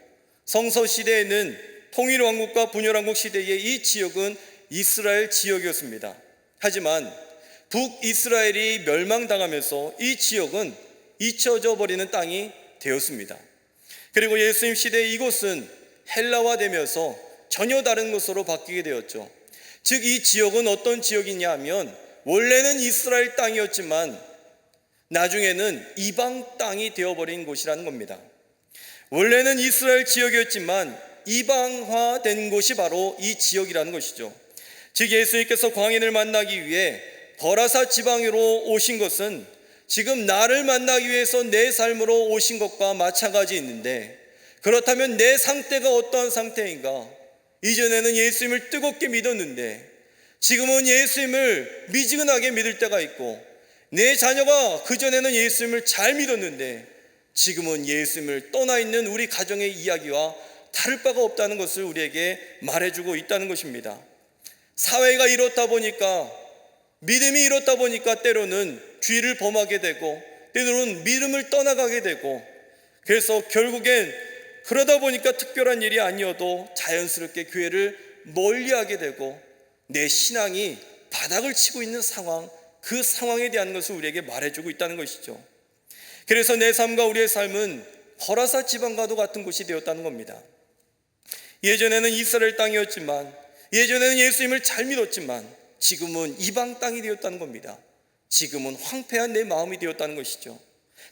성서 시대에는 통일왕국과 분열왕국 시대에 이 지역은 이스라엘 지역이었습니다. 하지만 북이스라엘이 멸망당하면서 이 지역은 잊혀져 버리는 땅이 되었습니다. 그리고 예수님 시대에 이곳은 헬라화되면서 전혀 다른 곳으로 바뀌게 되었죠. 즉 이 지역은 어떤 지역이냐 하면 원래는 이스라엘 땅이었지만 나중에는 이방 땅이 되어버린 곳이라는 겁니다. 원래는 이스라엘 지역이었지만 이방화된 곳이 바로 이 지역이라는 것이죠. 즉 예수님께서 광인을 만나기 위해 거라사 지방으로 오신 것은 지금 나를 만나기 위해서 내 삶으로 오신 것과 마찬가지인데, 그렇다면 내 상태가 어떠한 상태인가? 이전에는 예수님을 뜨겁게 믿었는데 지금은 예수님을 미지근하게 믿을 때가 있고, 내 자녀가 그전에는 예수님을 잘 믿었는데 지금은 예수님을 떠나 있는 우리 가정의 이야기와 다를 바가 없다는 것을 우리에게 말해주고 있다는 것입니다. 사회가 이렇다 보니까, 믿음이 이렇다 보니까 때로는 죄를 범하게 되고 때로는 믿음을 떠나가게 되고, 그래서 결국엔 그러다 보니까 특별한 일이 아니어도 자연스럽게 교회를 멀리하게 되고 내 신앙이 바닥을 치고 있는 상황, 그 상황에 대한 것을 우리에게 말해주고 있다는 것이죠. 그래서 내 삶과 우리의 삶은 거라사 지방과도 같은 곳이 되었다는 겁니다. 예전에는 이스라엘 땅이었지만, 예전에는 예수님을 잘 믿었지만 지금은 이방 땅이 되었다는 겁니다. 지금은 황폐한 내 마음이 되었다는 것이죠.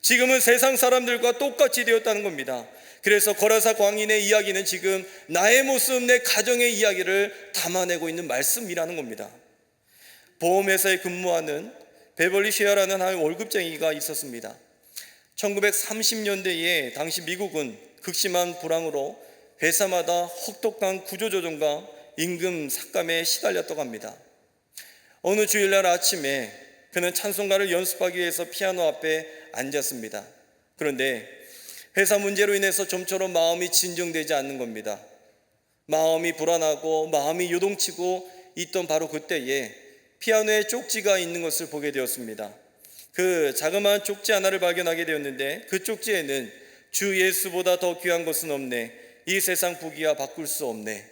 지금은 세상 사람들과 똑같이 되었다는 겁니다. 그래서 거라사 광인의 이야기는 지금 나의 모습, 내 가정의 이야기를 담아내고 있는 말씀이라는 겁니다. 보험회사에 근무하는 베벌리 쉐어라는 한 월급쟁이가 있었습니다. 1930년대에 당시 미국은 극심한 불황으로 회사마다 혹독한 구조조정과 임금 삭감에 시달렸다고 합니다. 어느 주일날 아침에 그는 찬송가를 연습하기 위해서 피아노 앞에 앉았습니다. 그런데 회사 문제로 인해서 좀처럼 마음이 진정되지 않는 겁니다. 마음이 불안하고 마음이 요동치고 있던 바로 그때에 피아노에 쪽지가 있는 것을 보게 되었습니다. 그 자그마한 쪽지 하나를 발견하게 되었는데, 그 쪽지에는 주 예수보다 더 귀한 것은 없네, 이 세상 부귀야 바꿀 수 없네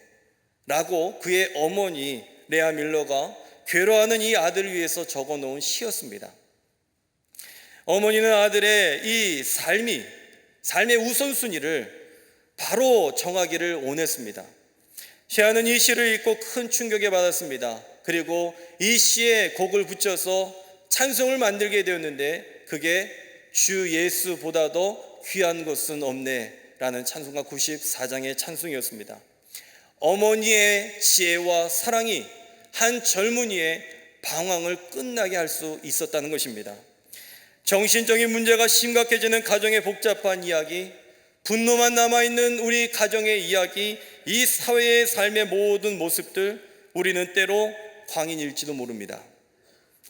라고 그의 어머니 레아 밀러가 괴로워하는 이 아들을 위해서 적어놓은 시였습니다. 어머니는 아들의 이 삶의 우선순위를 바로 정하기를 원했습니다. 셰아는 이 시를 읽고 큰 충격에 받았습니다. 그리고 이 시에 곡을 붙여서 찬송을 만들게 되었는데, 그게 주 예수보다도 귀한 것은 없네 라는 찬송가 94장의 찬송이었습니다. 어머니의 지혜와 사랑이 한 젊은이의 방황을 끝나게 할 수 있었다는 것입니다. 정신적인 문제가 심각해지는 가정의 복잡한 이야기, 분노만 남아있는 우리 가정의 이야기, 이 사회의 삶의 모든 모습들, 우리는 때로 광인일지도 모릅니다.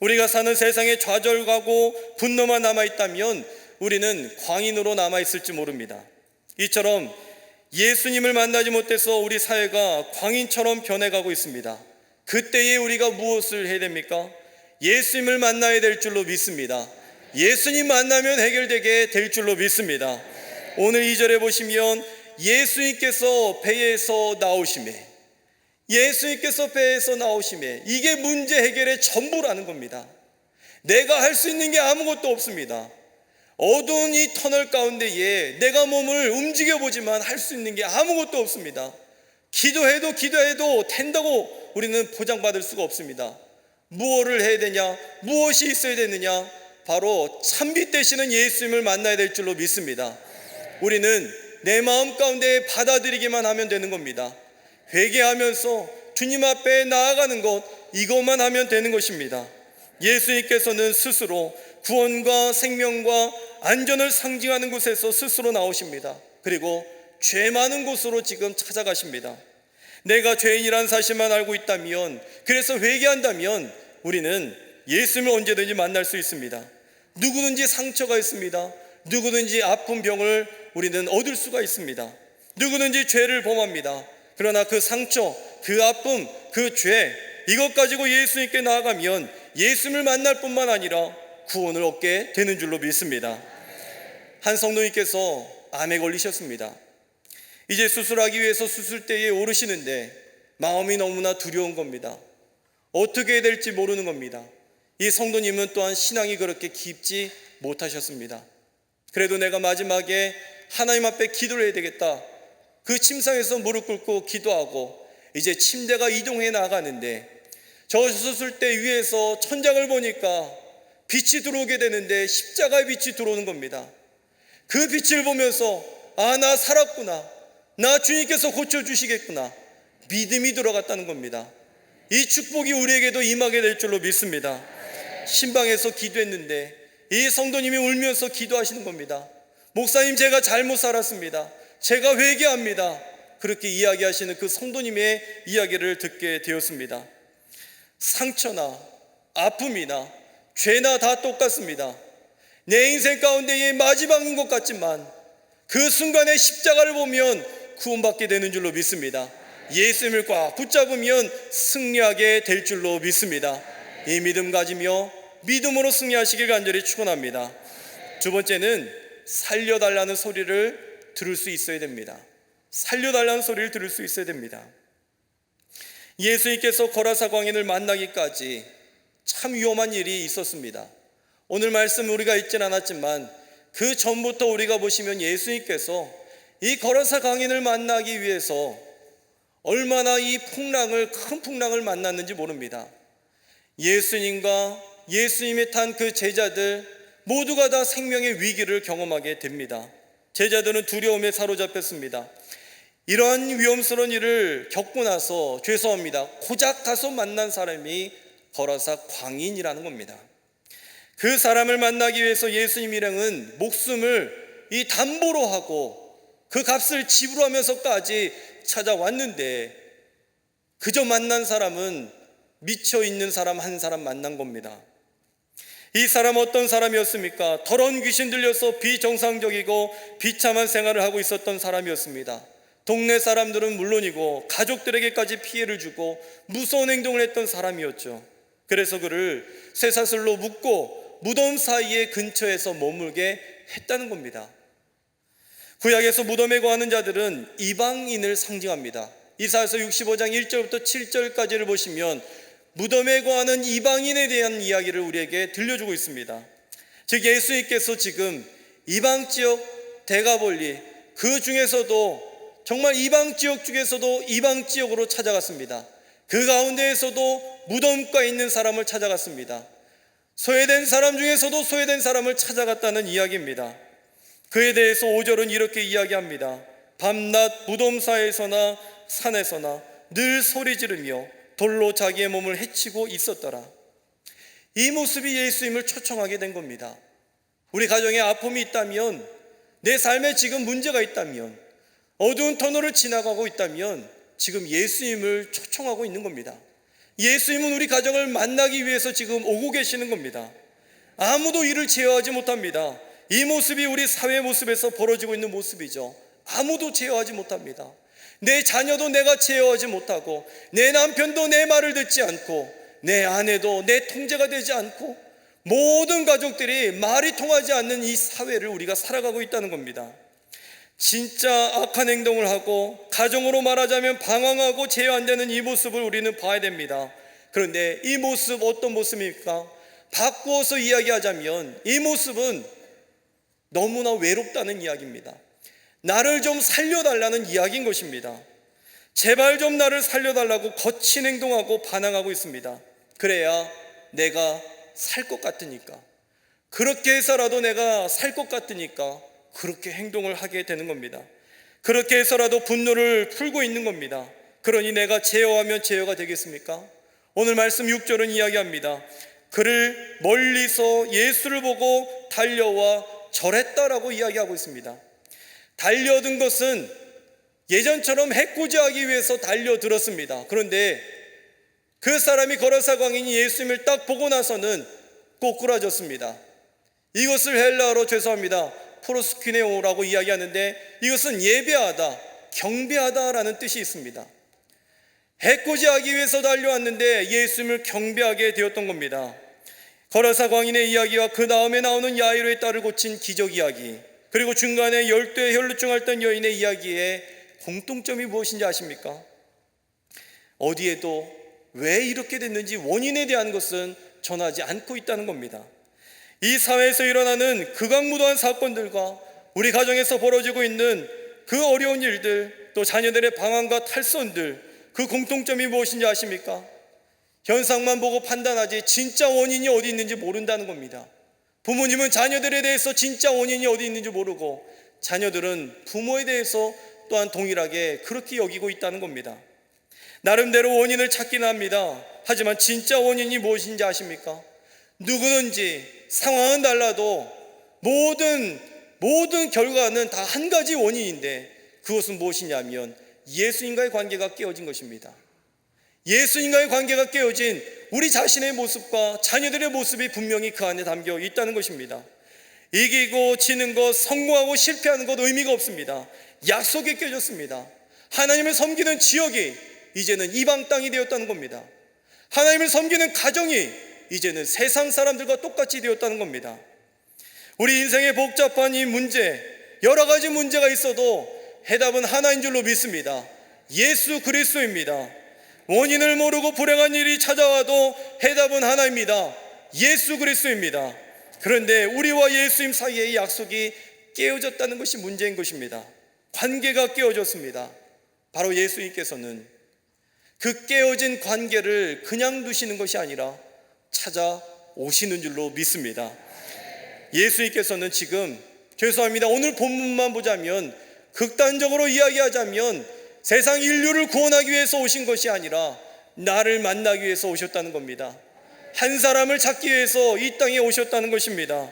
우리가 사는 세상에 좌절하고 분노만 남아있다면 우리는 광인으로 남아있을지 모릅니다. 이처럼 예수님을 만나지 못해서 우리 사회가 광인처럼 변해가고 있습니다. 그때에 우리가 무엇을 해야 됩니까? 예수님을 만나야 될 줄로 믿습니다. 예수님 만나면 해결되게 될 줄로 믿습니다. 오늘 2절에 보시면 예수님께서 배에서 나오심에, 예수님께서 배에서 나오심에, 이게 문제 해결의 전부라는 겁니다. 내가 할 수 있는 게 아무것도 없습니다. 어두운 이 터널 가운데에 내가 몸을 움직여보지만 할 수 있는 게 아무것도 없습니다. 기도해도 된다고 우리는 보장받을 수가 없습니다. 무엇을 해야 되냐, 무엇이 있어야 되느냐, 바로 참빛 되시는 예수님을 만나야 될 줄로 믿습니다. 우리는 내 마음 가운데 받아들이기만 하면 되는 겁니다. 회개하면서 주님 앞에 나아가는 것, 이것만 하면 되는 것입니다. 예수님께서는 스스로 구원과 생명과 안전을 상징하는 곳에서 스스로 나오십니다. 그리고 죄 많은 곳으로 지금 찾아가십니다. 내가 죄인이란 사실만 알고 있다면, 그래서 회개한다면 우리는 예수님을 언제든지 만날 수 있습니다. 누구든지 상처가 있습니다. 누구든지 아픈 병을 우리는 얻을 수가 있습니다. 누구든지 죄를 범합니다. 그러나 그 상처, 그 아픔, 그 죄, 이것 가지고 예수님께 나아가면 예수님을 만날 뿐만 아니라 구원을 얻게 되는 줄로 믿습니다. 한 성도님께서 암에 걸리셨습니다. 이제 수술하기 위해서 수술대에 오르시는데 마음이 너무나 두려운 겁니다. 어떻게 해야 될지 모르는 겁니다. 이 성도님은 또한 신앙이 그렇게 깊지 못하셨습니다. 그래도 내가 마지막에 하나님 앞에 기도를 해야 되겠다, 그 침상에서 무릎 꿇고 기도하고 이제 침대가 이동해 나가는데 저 수술대 위에서 천장을 보니까 빛이 들어오게 되는데 십자가의 빛이 들어오는 겁니다. 그 빛을 보면서 나 살았구나, 나 주님께서 고쳐주시겠구나, 믿음이 들어갔다는 겁니다. 이 축복이 우리에게도 임하게 될 줄로 믿습니다. 신방에서 기도했는데 이 성도님이 울면서 기도하시는 겁니다. 목사님, 제가 잘못 살았습니다. 제가 회개합니다. 그렇게 이야기하시는 그 성도님의 이야기를 듣게 되었습니다. 상처나 아픔이나 죄나 다 똑같습니다. 내 인생 가운데의 마지막인 것 같지만 그 순간에 십자가를 보면 구원받게 되는 줄로 믿습니다. 예수님을 꽉 붙잡으면 승리하게 될 줄로 믿습니다. 이 믿음 가지며 믿음으로 승리하시길 간절히 축원합니다. 두 번째는 살려달라는 소리를 들을 수 있어야 됩니다. 살려달라는 소리를 들을 수 있어야 됩니다. 예수님께서 거라사 광인을 만나기까지 참 위험한 일이 있었습니다. 오늘 말씀 우리가 읽진 않았지만 그 전부터 우리가 보시면 예수님께서 이 거라사 광인을 만나기 위해서 얼마나 큰 풍랑을 만났는지 모릅니다. 예수님과 예수님의 탄 그 제자들 모두가 다 생명의 위기를 경험하게 됩니다. 제자들은 두려움에 사로잡혔습니다. 이러한 위험스러운 일을 겪고 나서 죄송합니다, 고작 가서 만난 사람이 거라사 광인이라는 겁니다. 그 사람을 만나기 위해서 예수님 일행은 목숨을 이 담보로 하고 그 값을 지불하면서까지 찾아왔는데 그저 만난 사람은 미쳐있는 사람 한 사람 만난 겁니다. 이 사람 어떤 사람이었습니까? 더러운 귀신 들려서 비정상적이고 비참한 생활을 하고 있었던 사람이었습니다. 동네 사람들은 물론이고 가족들에게까지 피해를 주고 무서운 행동을 했던 사람이었죠. 그래서 그를 쇠사슬로 묶고 무덤 사이에 근처에서 머물게 했다는 겁니다. 구약에서 무덤에 거하는 자들은 이방인을 상징합니다. 이사야서 65장 1절부터 7절까지를 보시면 무덤에 거하는 이방인에 대한 이야기를 우리에게 들려주고 있습니다. 즉 예수님께서 지금 이방 지역 데가볼리, 그 중에서도 정말 이방 지역 중에서도 이방 지역으로 찾아갔습니다. 그 가운데에서도 무덤가에 있는 사람을 찾아갔습니다. 소외된 사람 중에서도 소외된 사람을 찾아갔다는 이야기입니다. 그에 대해서 5절은 이렇게 이야기합니다. 밤낮 무덤사에서나 산에서나 늘 소리 지르며 돌로 자기의 몸을 해치고 있었더라. 이 모습이 예수님을 초청하게 된 겁니다. 우리 가정에 아픔이 있다면, 내 삶에 지금 문제가 있다면, 어두운 터널을 지나가고 있다면 지금 예수님을 초청하고 있는 겁니다. 예수님은 우리 가정을 만나기 위해서 지금 오고 계시는 겁니다. 아무도 이를 제어하지 못합니다. 이 모습이 우리 사회 모습에서 벌어지고 있는 모습이죠. 아무도 제어하지 못합니다. 내 자녀도 내가 제어하지 못하고, 내 남편도 내 말을 듣지 않고, 내 아내도 내 통제가 되지 않고, 모든 가족들이 말이 통하지 않는 이 사회를 우리가 살아가고 있다는 겁니다. 진짜 악한 행동을 하고 가정으로 말하자면 방황하고 제어 안 되는 이 모습을 우리는 봐야 됩니다. 그런데 이 모습 어떤 모습입니까? 바꾸어서 이야기하자면 이 모습은 너무나 외롭다는 이야기입니다. 나를 좀 살려달라는 이야기인 것입니다. 제발 좀 나를 살려달라고 거친 행동하고 반항하고 있습니다. 그래야 내가 살 것 같으니까, 그렇게 해서라도 내가 살 것 같으니까 그렇게 행동을 하게 되는 겁니다. 그렇게 해서라도 분노를 풀고 있는 겁니다. 그러니 내가 제어하면 제어가 되겠습니까? 오늘 말씀 6절은 이야기합니다. 그를 멀리서 예수를 보고 달려와 절했다라고 이야기하고 있습니다. 달려든 것은 예전처럼 해코지하기 위해서 달려들었습니다. 그런데 그 사람이 거라사 광인이 예수님을 딱 보고 나서는 꼬꾸라졌습니다. 이것을 헬라어로 죄송합니다, 프로스퀴네오라고 이야기하는데, 이것은 예배하다, 경배하다라는 뜻이 있습니다. 해코지하기 위해서 달려왔는데 예수님을 경배하게 되었던 겁니다. 거라사 광인의 이야기와 그 다음에 나오는 야이로의 딸을 고친 기적 이야기, 그리고 중간에 12의 혈루증 앓던 여인의 이야기에 공통점이 무엇인지 아십니까? 어디에도 왜 이렇게 됐는지 원인에 대한 것은 전하지 않고 있다는 겁니다. 이 사회에서 일어나는 극악무도한 사건들과 우리 가정에서 벌어지고 있는 그 어려운 일들, 또 자녀들의 방황과 탈선들, 그 공통점이 무엇인지 아십니까? 현상만 보고 판단하지 진짜 원인이 어디 있는지 모른다는 겁니다. 부모님은 자녀들에 대해서 진짜 원인이 어디 있는지 모르고, 자녀들은 부모에 대해서 또한 동일하게 그렇게 여기고 있다는 겁니다. 나름대로 원인을 찾기는 합니다. 하지만 진짜 원인이 무엇인지 아십니까? 누구든지 상황은 달라도 모든 결과는 다 한 가지 원인인데, 그것은 무엇이냐면 예수님과의 관계가 깨어진 것입니다. 예수님과의 관계가 깨어진 우리 자신의 모습과 자녀들의 모습이 분명히 그 안에 담겨 있다는 것입니다. 이기고 지는 것, 성공하고 실패하는 것 의미가 없습니다. 약속이 깨졌습니다. 하나님을 섬기는 지역이 이제는 이방 땅이 되었다는 겁니다. 하나님을 섬기는 가정이 이제는 세상 사람들과 똑같이 되었다는 겁니다. 우리 인생의 복잡한 이 문제, 여러 가지 문제가 있어도 해답은 하나인 줄로 믿습니다. 예수 그리스도입니다. 원인을 모르고 불행한 일이 찾아와도 해답은 하나입니다. 예수 그리스도입니다. 그런데 우리와 예수님 사이의 약속이 깨어졌다는 것이 문제인 것입니다. 관계가 깨어졌습니다. 바로 예수님께서는 그 깨어진 관계를 그냥 두시는 것이 아니라 찾아오시는 줄로 믿습니다. 예수님께서는 지금, 죄송합니다, 오늘 본문만 보자면, 극단적으로 이야기하자면 세상 인류를 구원하기 위해서 오신 것이 아니라 나를 만나기 위해서 오셨다는 겁니다. 한 사람을 찾기 위해서 이 땅에 오셨다는 것입니다.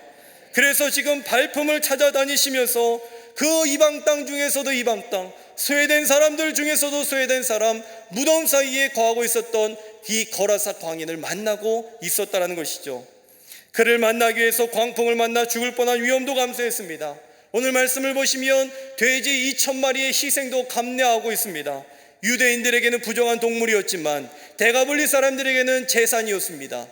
그래서 지금 발품을 찾아다니시면서 그 이방 땅 중에서도 이방 땅, 소외된 사람들 중에서도 소외된 사람, 무덤 사이에 거하고 있었던 이 거라사 광인을 만나고 있었다는 것이죠. 그를 만나기 위해서 광풍을 만나 죽을 뻔한 위험도 감수했습니다. 오늘 말씀을 보시면 돼지 2,000마리의 희생도 감내하고 있습니다. 유대인들에게는 부정한 동물이었지만 대가블리 사람들에게는 재산이었습니다.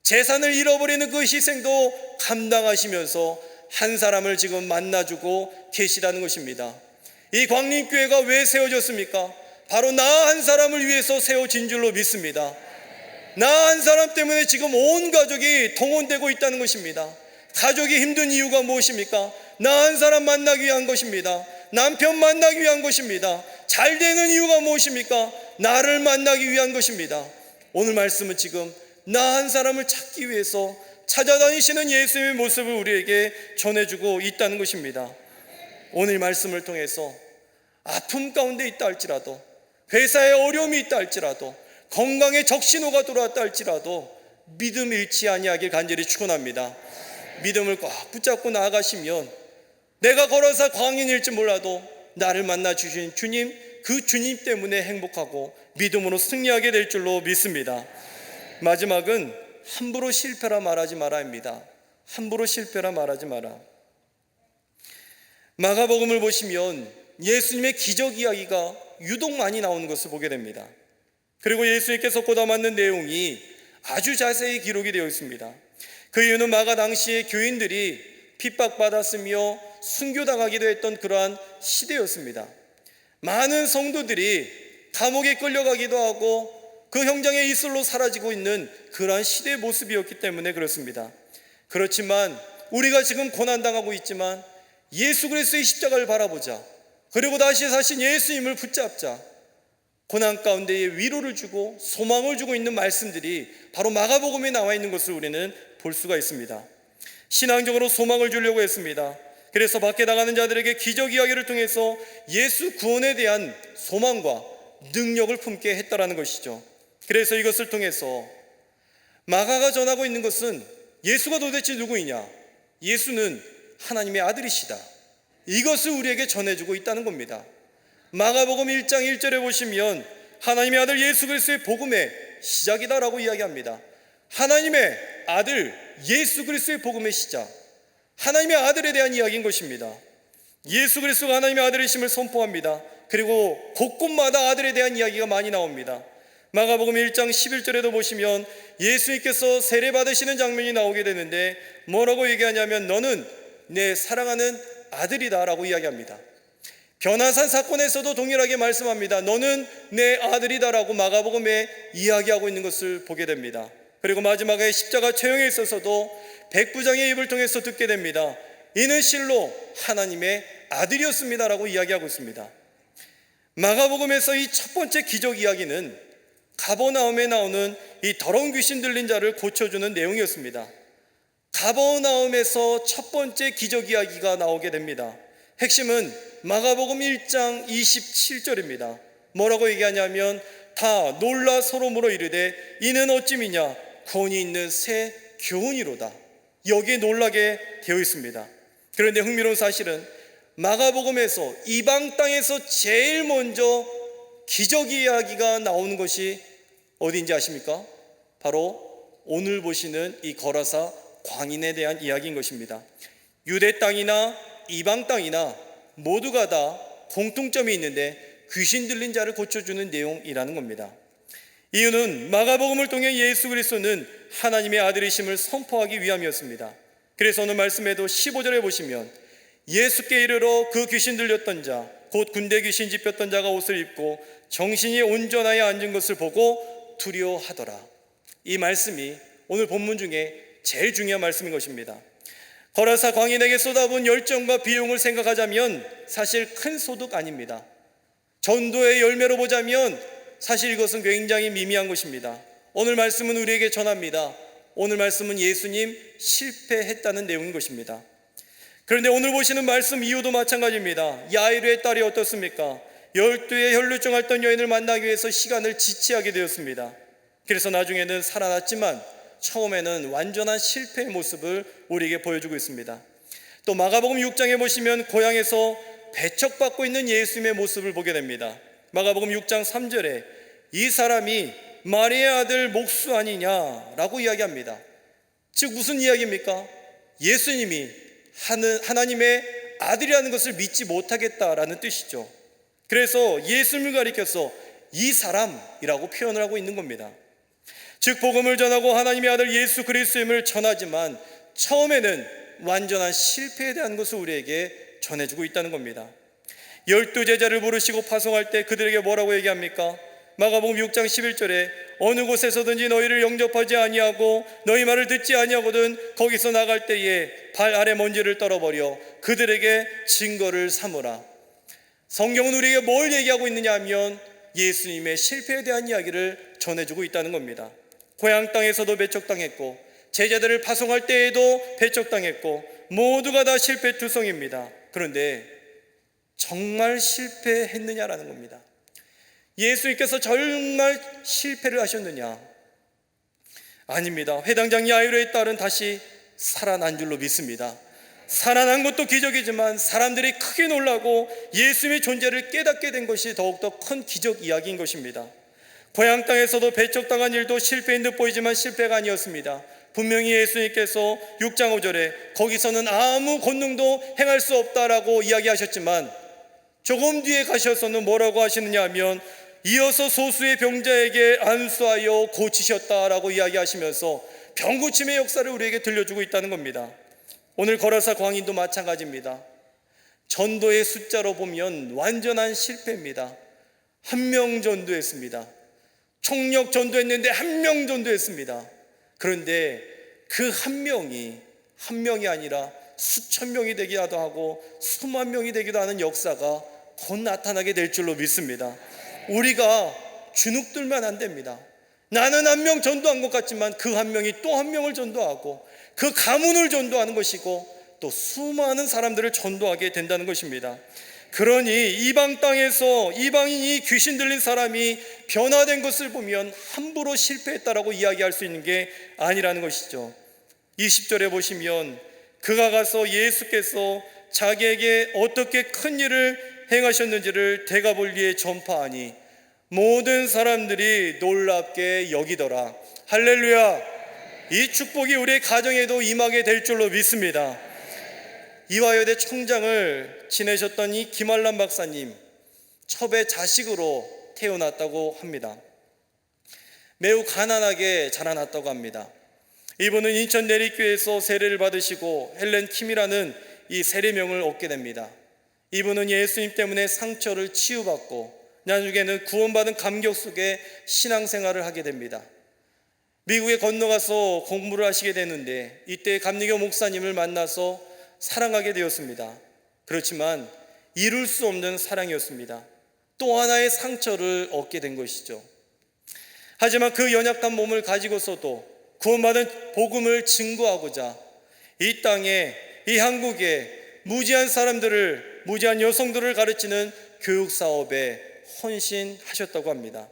재산을 잃어버리는 그 희생도 감당하시면서 한 사람을 지금 만나주고 계시다는 것입니다. 이 광림교회가 왜 세워졌습니까? 바로 나 한 사람을 위해서 세워진 줄로 믿습니다. 나 한 사람 때문에 지금 온 가족이 동원되고 있다는 것입니다. 가족이 힘든 이유가 무엇입니까? 나 한 사람 만나기 위한 것입니다. 남편 만나기 위한 것입니다. 잘 되는 이유가 무엇입니까? 나를 만나기 위한 것입니다. 오늘 말씀은 지금 나 한 사람을 찾기 위해서 찾아다니시는 예수님의 모습을 우리에게 전해주고 있다는 것입니다. 오늘 말씀을 통해서 아픔 가운데 있다 할지라도, 회사에 어려움이 있다 할지라도, 건강에 적신호가 들어왔다 할지라도 믿음 잃지 아니하길 간절히 축원합니다. 믿음을 꽉 붙잡고 나아가시면 내가 걸어서 광인일지 몰라도 나를 만나 주신 주님, 그 주님 때문에 행복하고 믿음으로 승리하게 될 줄로 믿습니다. 마지막은 함부로 실패라 말하지 마라입니다. 함부로 실패라 말하지 마라. 마가복음을 보시면 예수님의 기적 이야기가 유독 많이 나오는 것을 보게 됩니다. 그리고 예수님께서 고담하는 내용이 아주 자세히 기록이 되어 있습니다. 그 이유는 마가 당시의 교인들이 핍박받았으며 순교당하기도 했던 그러한 시대였습니다. 많은 성도들이 감옥에 끌려가기도 하고 그 형장의 이슬로 사라지고 있는 그러한 시대의 모습이었기 때문에 그렇습니다. 그렇지만 우리가 지금 고난당하고 있지만 예수 그리스도의 십자가를 바라보자. 그리고 다시 사신 예수님을 붙잡자. 고난 가운데에 위로를 주고 소망을 주고 있는 말씀들이 바로 마가복음에 나와 있는 것을 우리는 볼 수가 있습니다. 신앙적으로 소망을 주려고 했습니다. 그래서 밖에 나가는 자들에게 기적 이야기를 통해서 예수 구원에 대한 소망과 능력을 품게 했다라는 것이죠. 그래서 이것을 통해서 마가가 전하고 있는 것은 예수가 도대체 누구이냐? 예수는 하나님의 아들이시다. 이것을 우리에게 전해주고 있다는 겁니다. 마가복음 1장 1절에 보시면 하나님의 아들 예수 그리스도의 복음의 시작이다라고 이야기합니다. 하나님의 아들 예수 그리스도의 복음의 시작, 하나님의 아들에 대한 이야기인 것입니다. 예수 그리스도가 하나님의 아들이심을 선포합니다. 그리고 곳곳마다 아들에 대한 이야기가 많이 나옵니다. 마가복음 1장 11절에도 보시면 예수님께서 세례받으시는 장면이 나오게 되는데 뭐라고 얘기하냐면 너는 내 사랑하는 아들이다 라고 이야기합니다. 변화산 사건에서도 동일하게 말씀합니다. 너는 내 아들이다 라고 마가복음에 이야기하고 있는 것을 보게 됩니다. 그리고 마지막에 십자가 처형에 있어서도 백부장의 입을 통해서 듣게 됩니다. 이는 실로 하나님의 아들이었습니다 라고 이야기하고 있습니다. 마가복음에서 이 첫 번째 기적 이야기는 가버나움에 나오는 이 더러운 귀신 들린 자를 고쳐주는 내용이었습니다. 가버나움에서 첫 번째 기적 이야기가 나오게 됩니다. 핵심은 마가복음 1장 27절입니다. 뭐라고 얘기하냐면 다 놀라 서로 물어 이르되 이는 어찌미냐 구원이 있는 새 교훈이로다. 여기에 놀라게 되어 있습니다. 그런데 흥미로운 사실은 마가복음에서 이방 땅에서 제일 먼저 기적 이야기가 나오는 것이 어디인지 아십니까? 바로 오늘 보시는 이 거라사 광인에 대한 이야기인 것입니다. 유대 땅이나 이방 땅이나 모두가 다 공통점이 있는데 귀신 들린 자를 고쳐주는 내용이라는 겁니다. 이유는 마가복음을 통해 예수 그리스도는 하나님의 아들이심을 선포하기 위함이었습니다. 그래서 오늘 말씀에도 15절에 보시면 예수께 이르러 그 귀신 들렸던 자 곧 군대 귀신 집혔던 자가 옷을 입고 정신이 온전하여 앉은 것을 보고 두려워하더라. 이 말씀이 오늘 본문 중에 제일 중요한 말씀인 것입니다. 거라사 광인에게 쏟아부은 열정과 비용을 생각하자면 사실 큰 소득 아닙니다. 전도의 열매로 보자면 사실 이것은 굉장히 미미한 것입니다. 오늘 말씀은 우리에게 전합니다. 오늘 말씀은 예수님 실패했다는 내용인 것입니다. 그런데 오늘 보시는 말씀 이유도 마찬가지입니다. 야이르의 딸이 어떻습니까? 12의 혈루증 앓던 여인을 만나기 위해서 시간을 지체하게 되었습니다. 그래서 나중에는 살아났지만 처음에는 완전한 실패의 모습을 우리에게 보여주고 있습니다. 또 마가복음 6장에 보시면 고향에서 배척받고 있는 예수님의 모습을 보게 됩니다. 마가복음 6장 3절에 이 사람이 마리의 아들 목수 아니냐라고 이야기합니다. 즉 무슨 이야기입니까? 예수님이 하나님의 아들이라는 것을 믿지 못하겠다라는 뜻이죠. 그래서 예수님을 가리켜서 이 사람이라고 표현을 하고 있는 겁니다. 즉 복음을 전하고 하나님의 아들 예수 그리스도임을 전하지만 처음에는 완전한 실패에 대한 것을 우리에게 전해주고 있다는 겁니다. 12제자를 부르시고 파송할 때 그들에게 뭐라고 얘기합니까? 마가복음 6장 11절에 어느 곳에서든지 너희를 영접하지 아니하고 너희 말을 듣지 아니하거든 거기서 나갈 때에 발 아래 먼지를 떨어버려 그들에게 증거를 삼으라. 성경은 우리에게 뭘 얘기하고 있느냐 하면 예수님의 실패에 대한 이야기를 전해주고 있다는 겁니다. 고향 땅에서도 배척당했고 제자들을 파송할 때에도 배척당했고 모두가 다 실패투성입니다. 그런데 정말 실패했느냐라는 겁니다. 예수님께서 정말 실패를 하셨느냐? 아닙니다. 회당장 야이로의 딸은 다시 살아난 줄로 믿습니다. 살아난 것도 기적이지만 사람들이 크게 놀라고 예수님의 존재를 깨닫게 된 것이 더욱더 큰 기적 이야기인 것입니다. 고향 땅에서도 배척당한 일도 실패인 듯 보이지만 실패가 아니었습니다. 분명히 예수님께서 6장 5절에 거기서는 아무 권능도 행할 수 없다라고 이야기하셨지만 조금 뒤에 가셔서는 뭐라고 하시느냐 하면 이어서 소수의 병자에게 안수하여 고치셨다라고 이야기하시면서 병고침의 역사를 우리에게 들려주고 있다는 겁니다. 오늘 거라사 광인도 마찬가지입니다. 전도의 숫자로 보면 완전한 실패입니다. 1명 전도했습니다. 총력 전도했는데 1명 전도했습니다. 그런데 그 1명이 아니라 수천 명이 되기도 하고 수만 명이 되기도 하는 역사가 곧 나타나게 될 줄로 믿습니다. 우리가 주눅들면 안 됩니다. 나는 한 명 전도한 것 같지만 그 한 명이 또 한 명을 전도하고 그 가문을 전도하는 것이고 또 수많은 사람들을 전도하게 된다는 것입니다. 그러니 이방 땅에서 이방인이 귀신 들린 사람이 변화된 것을 보면 함부로 실패했다라고 이야기할 수 있는 게 아니라는 것이죠. 20절에 보시면 그가 가서 예수께서 자기에게 어떻게 큰 일을 행하셨는지를 대가볼리에 전파하니 모든 사람들이 놀랍게 여기더라. 할렐루야. 이 축복이 우리의 가정에도 임하게 될 줄로 믿습니다. 이화여대 총장을 지내셨던 이 김한란 박사님, 첩의 자식으로 태어났다고 합니다. 매우 가난하게 자라났다고 합니다. 이분은 인천 내리교회에서 세례를 받으시고 헬렌 킴이라는 이 세례명을 얻게 됩니다. 이분은 예수님 때문에 상처를 치유받고 나중에는 구원받은 감격 속에 신앙생활을 하게 됩니다. 미국에 건너가서 공부를 하시게 되는데 이때 감리교 목사님을 만나서 사랑하게 되었습니다. 그렇지만 이룰 수 없는 사랑이었습니다. 또 하나의 상처를 얻게 된 것이죠. 하지만 그 연약한 몸을 가지고서도 구원받은 복음을 증거하고자 이 땅에, 이 한국에 무지한 사람들을, 무지한 여성들을 가르치는 교육 사업에 헌신하셨다고 합니다.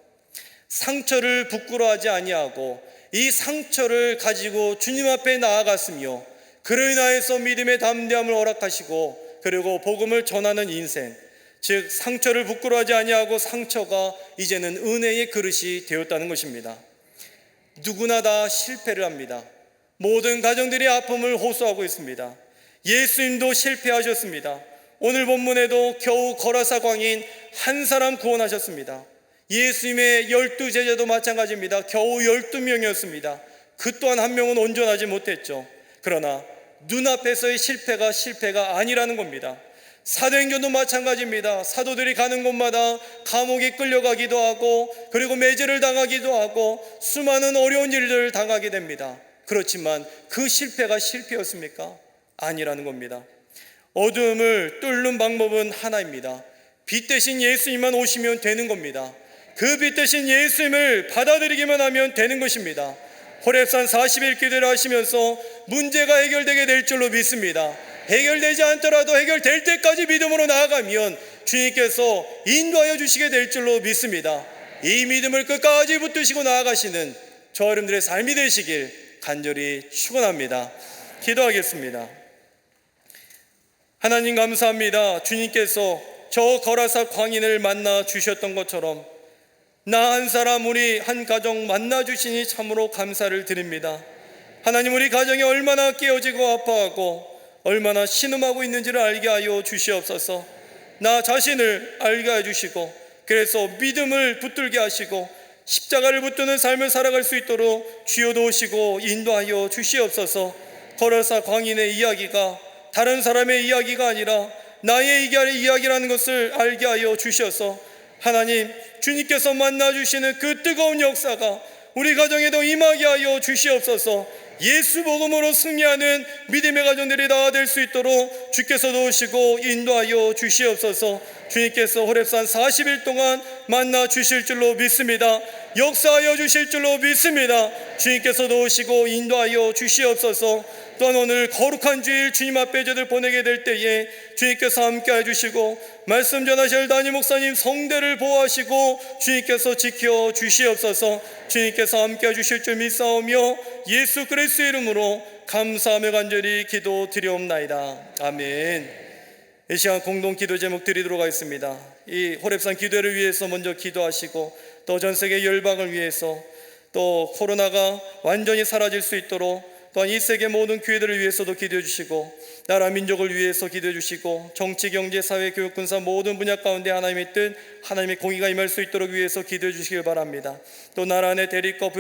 상처를 부끄러워하지 아니하고 이 상처를 가지고 주님 앞에 나아갔으며 그로 인하여서 믿음의 담대함을 허락하시고 그리고 복음을 전하는 인생, 즉 상처를 부끄러워하지 아니하고 상처가 이제는 은혜의 그릇이 되었다는 것입니다. 누구나 다 실패를 합니다. 모든 가정들이 아픔을 호소하고 있습니다. 예수님도 실패하셨습니다. 오늘 본문에도 겨우 거라사 광인 한 사람 구원하셨습니다. 예수님의 12제자도 마찬가지입니다. 겨우 12명이었습니다. 그 또한 한 명은 온전하지 못했죠. 그러나 눈앞에서의 실패가 아니라는 겁니다. 사도행전도 마찬가지입니다. 사도들이 가는 곳마다 감옥에 끌려가기도 하고 그리고 매제를 당하기도 하고 수많은 어려운 일들을 당하게 됩니다. 그렇지만 그 실패가 실패였습니까? 아니라는 겁니다. 어두움을 뚫는 방법은 하나입니다. 빛 대신 예수님만 오시면 되는 겁니다. 그 빛 대신 예수님을 받아들이기만 하면 되는 것입니다. 호렙산 40일 기도를 하시면서 문제가 해결되게 될 줄로 믿습니다. 해결되지 않더라도 해결될 때까지 믿음으로 나아가면 주님께서 인도하여 주시게 될 줄로 믿습니다. 이 믿음을 끝까지 붙드시고 나아가시는 저 여러분들의 삶이 되시길 간절히 축원합니다. 기도하겠습니다. 하나님 감사합니다. 주님께서 저 거라사 광인을 만나 주셨던 것처럼 나 한 사람, 우리 한 가정 만나 주시니 참으로 감사를 드립니다. 하나님, 우리 가정이 얼마나 깨어지고 아파하고 얼마나 신음하고 있는지를 알게 하여 주시옵소서. 나 자신을 알게 해 주시고 그래서 믿음을 붙들게 하시고 십자가를 붙드는 삶을 살아갈 수 있도록 주여 도우시고 인도하여 주시옵소서. 거라사 광인의 이야기가 다른 사람의 이야기가 아니라 나의 이야기라는 것을 알게 하여 주셔서 하나님, 주님께서 만나주시는 그 뜨거운 역사가 우리 가정에도 임하게 하여 주시옵소서. 예수 복음으로 승리하는 믿음의 가정들이 다 될 수 있도록 주께서 도우시고 인도하여 주시옵소서. 주님께서 호렙산 40일 동안 만나 주실 줄로 믿습니다. 역사하여 주실 줄로 믿습니다. 주님께서 도우시고 인도하여 주시옵소서. 또한 오늘 거룩한 주일 주님 앞에 저들 보내게 될 때에 주님께서 함께 해주시고 말씀 전하실 담임 목사님 성대를 보호하시고 주님께서 지켜 주시옵소서. 주님께서 함께 해주실 줄 믿사오며 예수 그리스도의 이름으로 감사하며 간절히 기도드리옵나이다. 아멘. 이 시간 공동 기도 제목 드리도록 하겠습니다. 이 호렙산 기도회를 위해서 먼저 기도하시고 또 전 세계 열방을 위해서 또 코로나가 완전히 사라질 수 있도록 또한 이 세계 모든 교회들을 위해서도 기도해 주시고 나라 민족을 위해서 기도해 주시고 정치, 경제, 사회, 교육, 군사 모든 분야 가운데 하나님의 뜻, 하나님의 공의가 임할 수 있도록 위해서 기도해 주시길 바랍니다. 또 나라 안에 대립과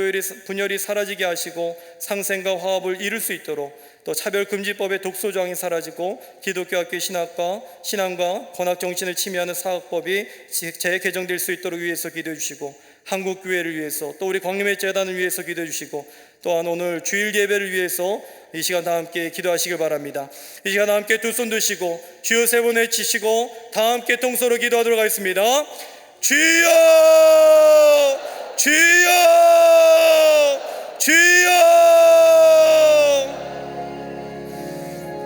분열이 사라지게 하시고 상생과 화합을 이룰 수 있도록 또 차별금지법의 독소조항이 사라지고 기독교학교 신앙과 권학정신을 침해하는 사학법이 재개정될 수 있도록 위해서 기도해 주시고 한국교회를 위해서 또 우리 광림의 재단을 위해서 기도해 주시고 또한 오늘 주일 예배를 위해서 이 시간 다 함께 기도하시길 바랍니다. 이 시간 다 함께 두 손 드시고 주여 세 번 외치시고 다 함께 통서로 기도하도록 하겠습니다. 주여 주여 주여.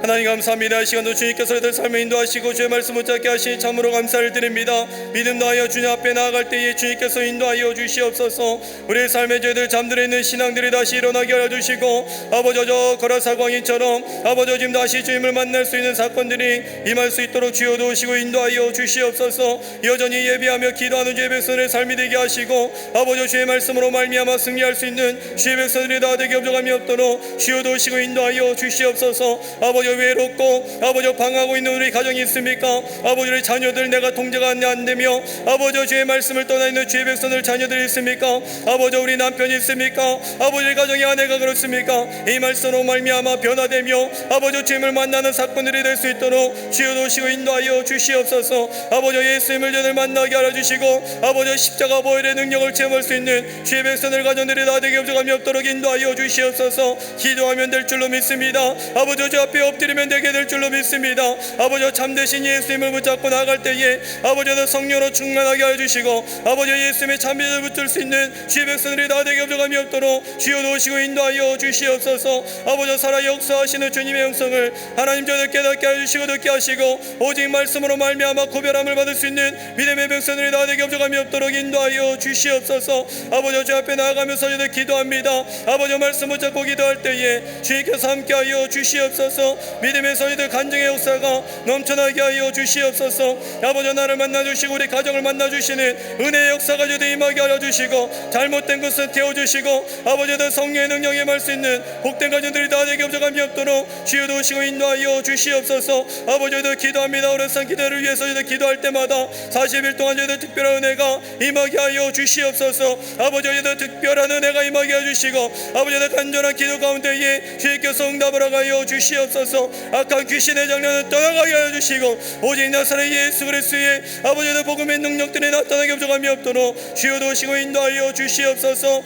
하나님 감사합니다. 이 시간도 주님께서 우리들 삶을 인도하시고 주의 말씀 붙잡게 하시니 참으로 감사를 드립니다. 믿음 다하여 주님 앞에 나아갈 때에 주님께서 인도하여 주시옵소서. 우리의 삶의 죄들 잠들어 있는 신앙들이 다시 일어나게 하여 주시고, 아버지 저 거라사 광인처럼 아버지 지금 다시 주님을 만날 수 있는 사건들이 임할 수 있도록 주여 도우시고 인도하여 주시옵소서. 여전히 예비하며 기도하는 주의 백성의 삶이 되게 하시고, 아버지 주의 말씀으로 말미암아 승리할 수 있는 주의 백성들이 다 되게 없어감이 없도록 주여 도우시고 인도하여 주시옵소서. 아버지 외롭고 아버지 방황하고 있는 우리 가정이 있습니까? 아버지 우리 자녀들 내가 통제가 안 되며 아버지 주의 말씀을 떠나 있는 주의 백성들 자녀들이 있습니까? 아버지 우리 남편이 있습니까? 아버지 우리 가정의 아내가 그렇습니까? 이 말씀으로 말미암아 변화되며 아버지 주님을 만나는 사건들이 될 수 있도록 주여 도우시고 인도하여 주시옵소서. 아버지 예수님을 저들 만나게 하여 주시고, 아버지 십자가 보혈의 능력을 체험할 수 있는 주의 백성들 가정들이 다 되게 없어감이 없도록 인도하여 주시옵소서. 기도하면 될 줄로 믿습니다. 아버지 주 앞에 엎드리면 되게 될 줄로 믿습니다. 아버지 참되신 예수님을 붙잡고 나갈 때에 아버지도 성령으로 충만하게 하여 주시고, 아버지 예수님의 참비를 붙들 수 있는 주의 백성들이 다 되게 없어감이 없도록 주여 도우시고 인도하여 주시옵소서. 아버지 살아 역사하시는 주님의 영성을 하나님 저들 깨닫게 하여 주시고 듣게 하시고, 오직 말씀으로 말미암아 구별함을 받을 수 있는 믿음의 백성들이 다 되게 없어감이 없도록 인도하여 주시옵소서. 아버지 주 앞에 나아가면서 저들 기도합니다. 아버지 말씀 붙잡고 기도할 때에 주님께서 함께하여 주시옵소서. 믿음의 선이들 간증의 역사가 넘쳐나게 하여 주시옵소서. 아버지 나를 만나주시고 우리 가정을 만나주시는 은혜의 역사가 저들 임하게 하여 주시고, 잘못된 것을 태워주시고 아버지들 성령의 능력에 임할 수 있는 복된 가정들이 다 되게 없어감이 없도록 주여 도우시고 인도하여 주시옵소서. 아버지들 기도합니다. 오랜산 기도를 위해서 저들 기도할 때마다 40일 동안 저들 특별한 은혜가 임하게 하여 주시옵소서. 아버지 저들 특별한 은혜가 임하게 하여 주시고, 아버지들 간절한 기도 가운데에 주님께서 응답을 하여 주시옵소서. 악한 귀신의 장난을 떠나가게 하여 주시고, 오직 나사렛 예수 그리스도의 아버지의 복음의 능력들이 나타나게 없어감이 없도록 주여 도우시고 인도하여 주시옵소서.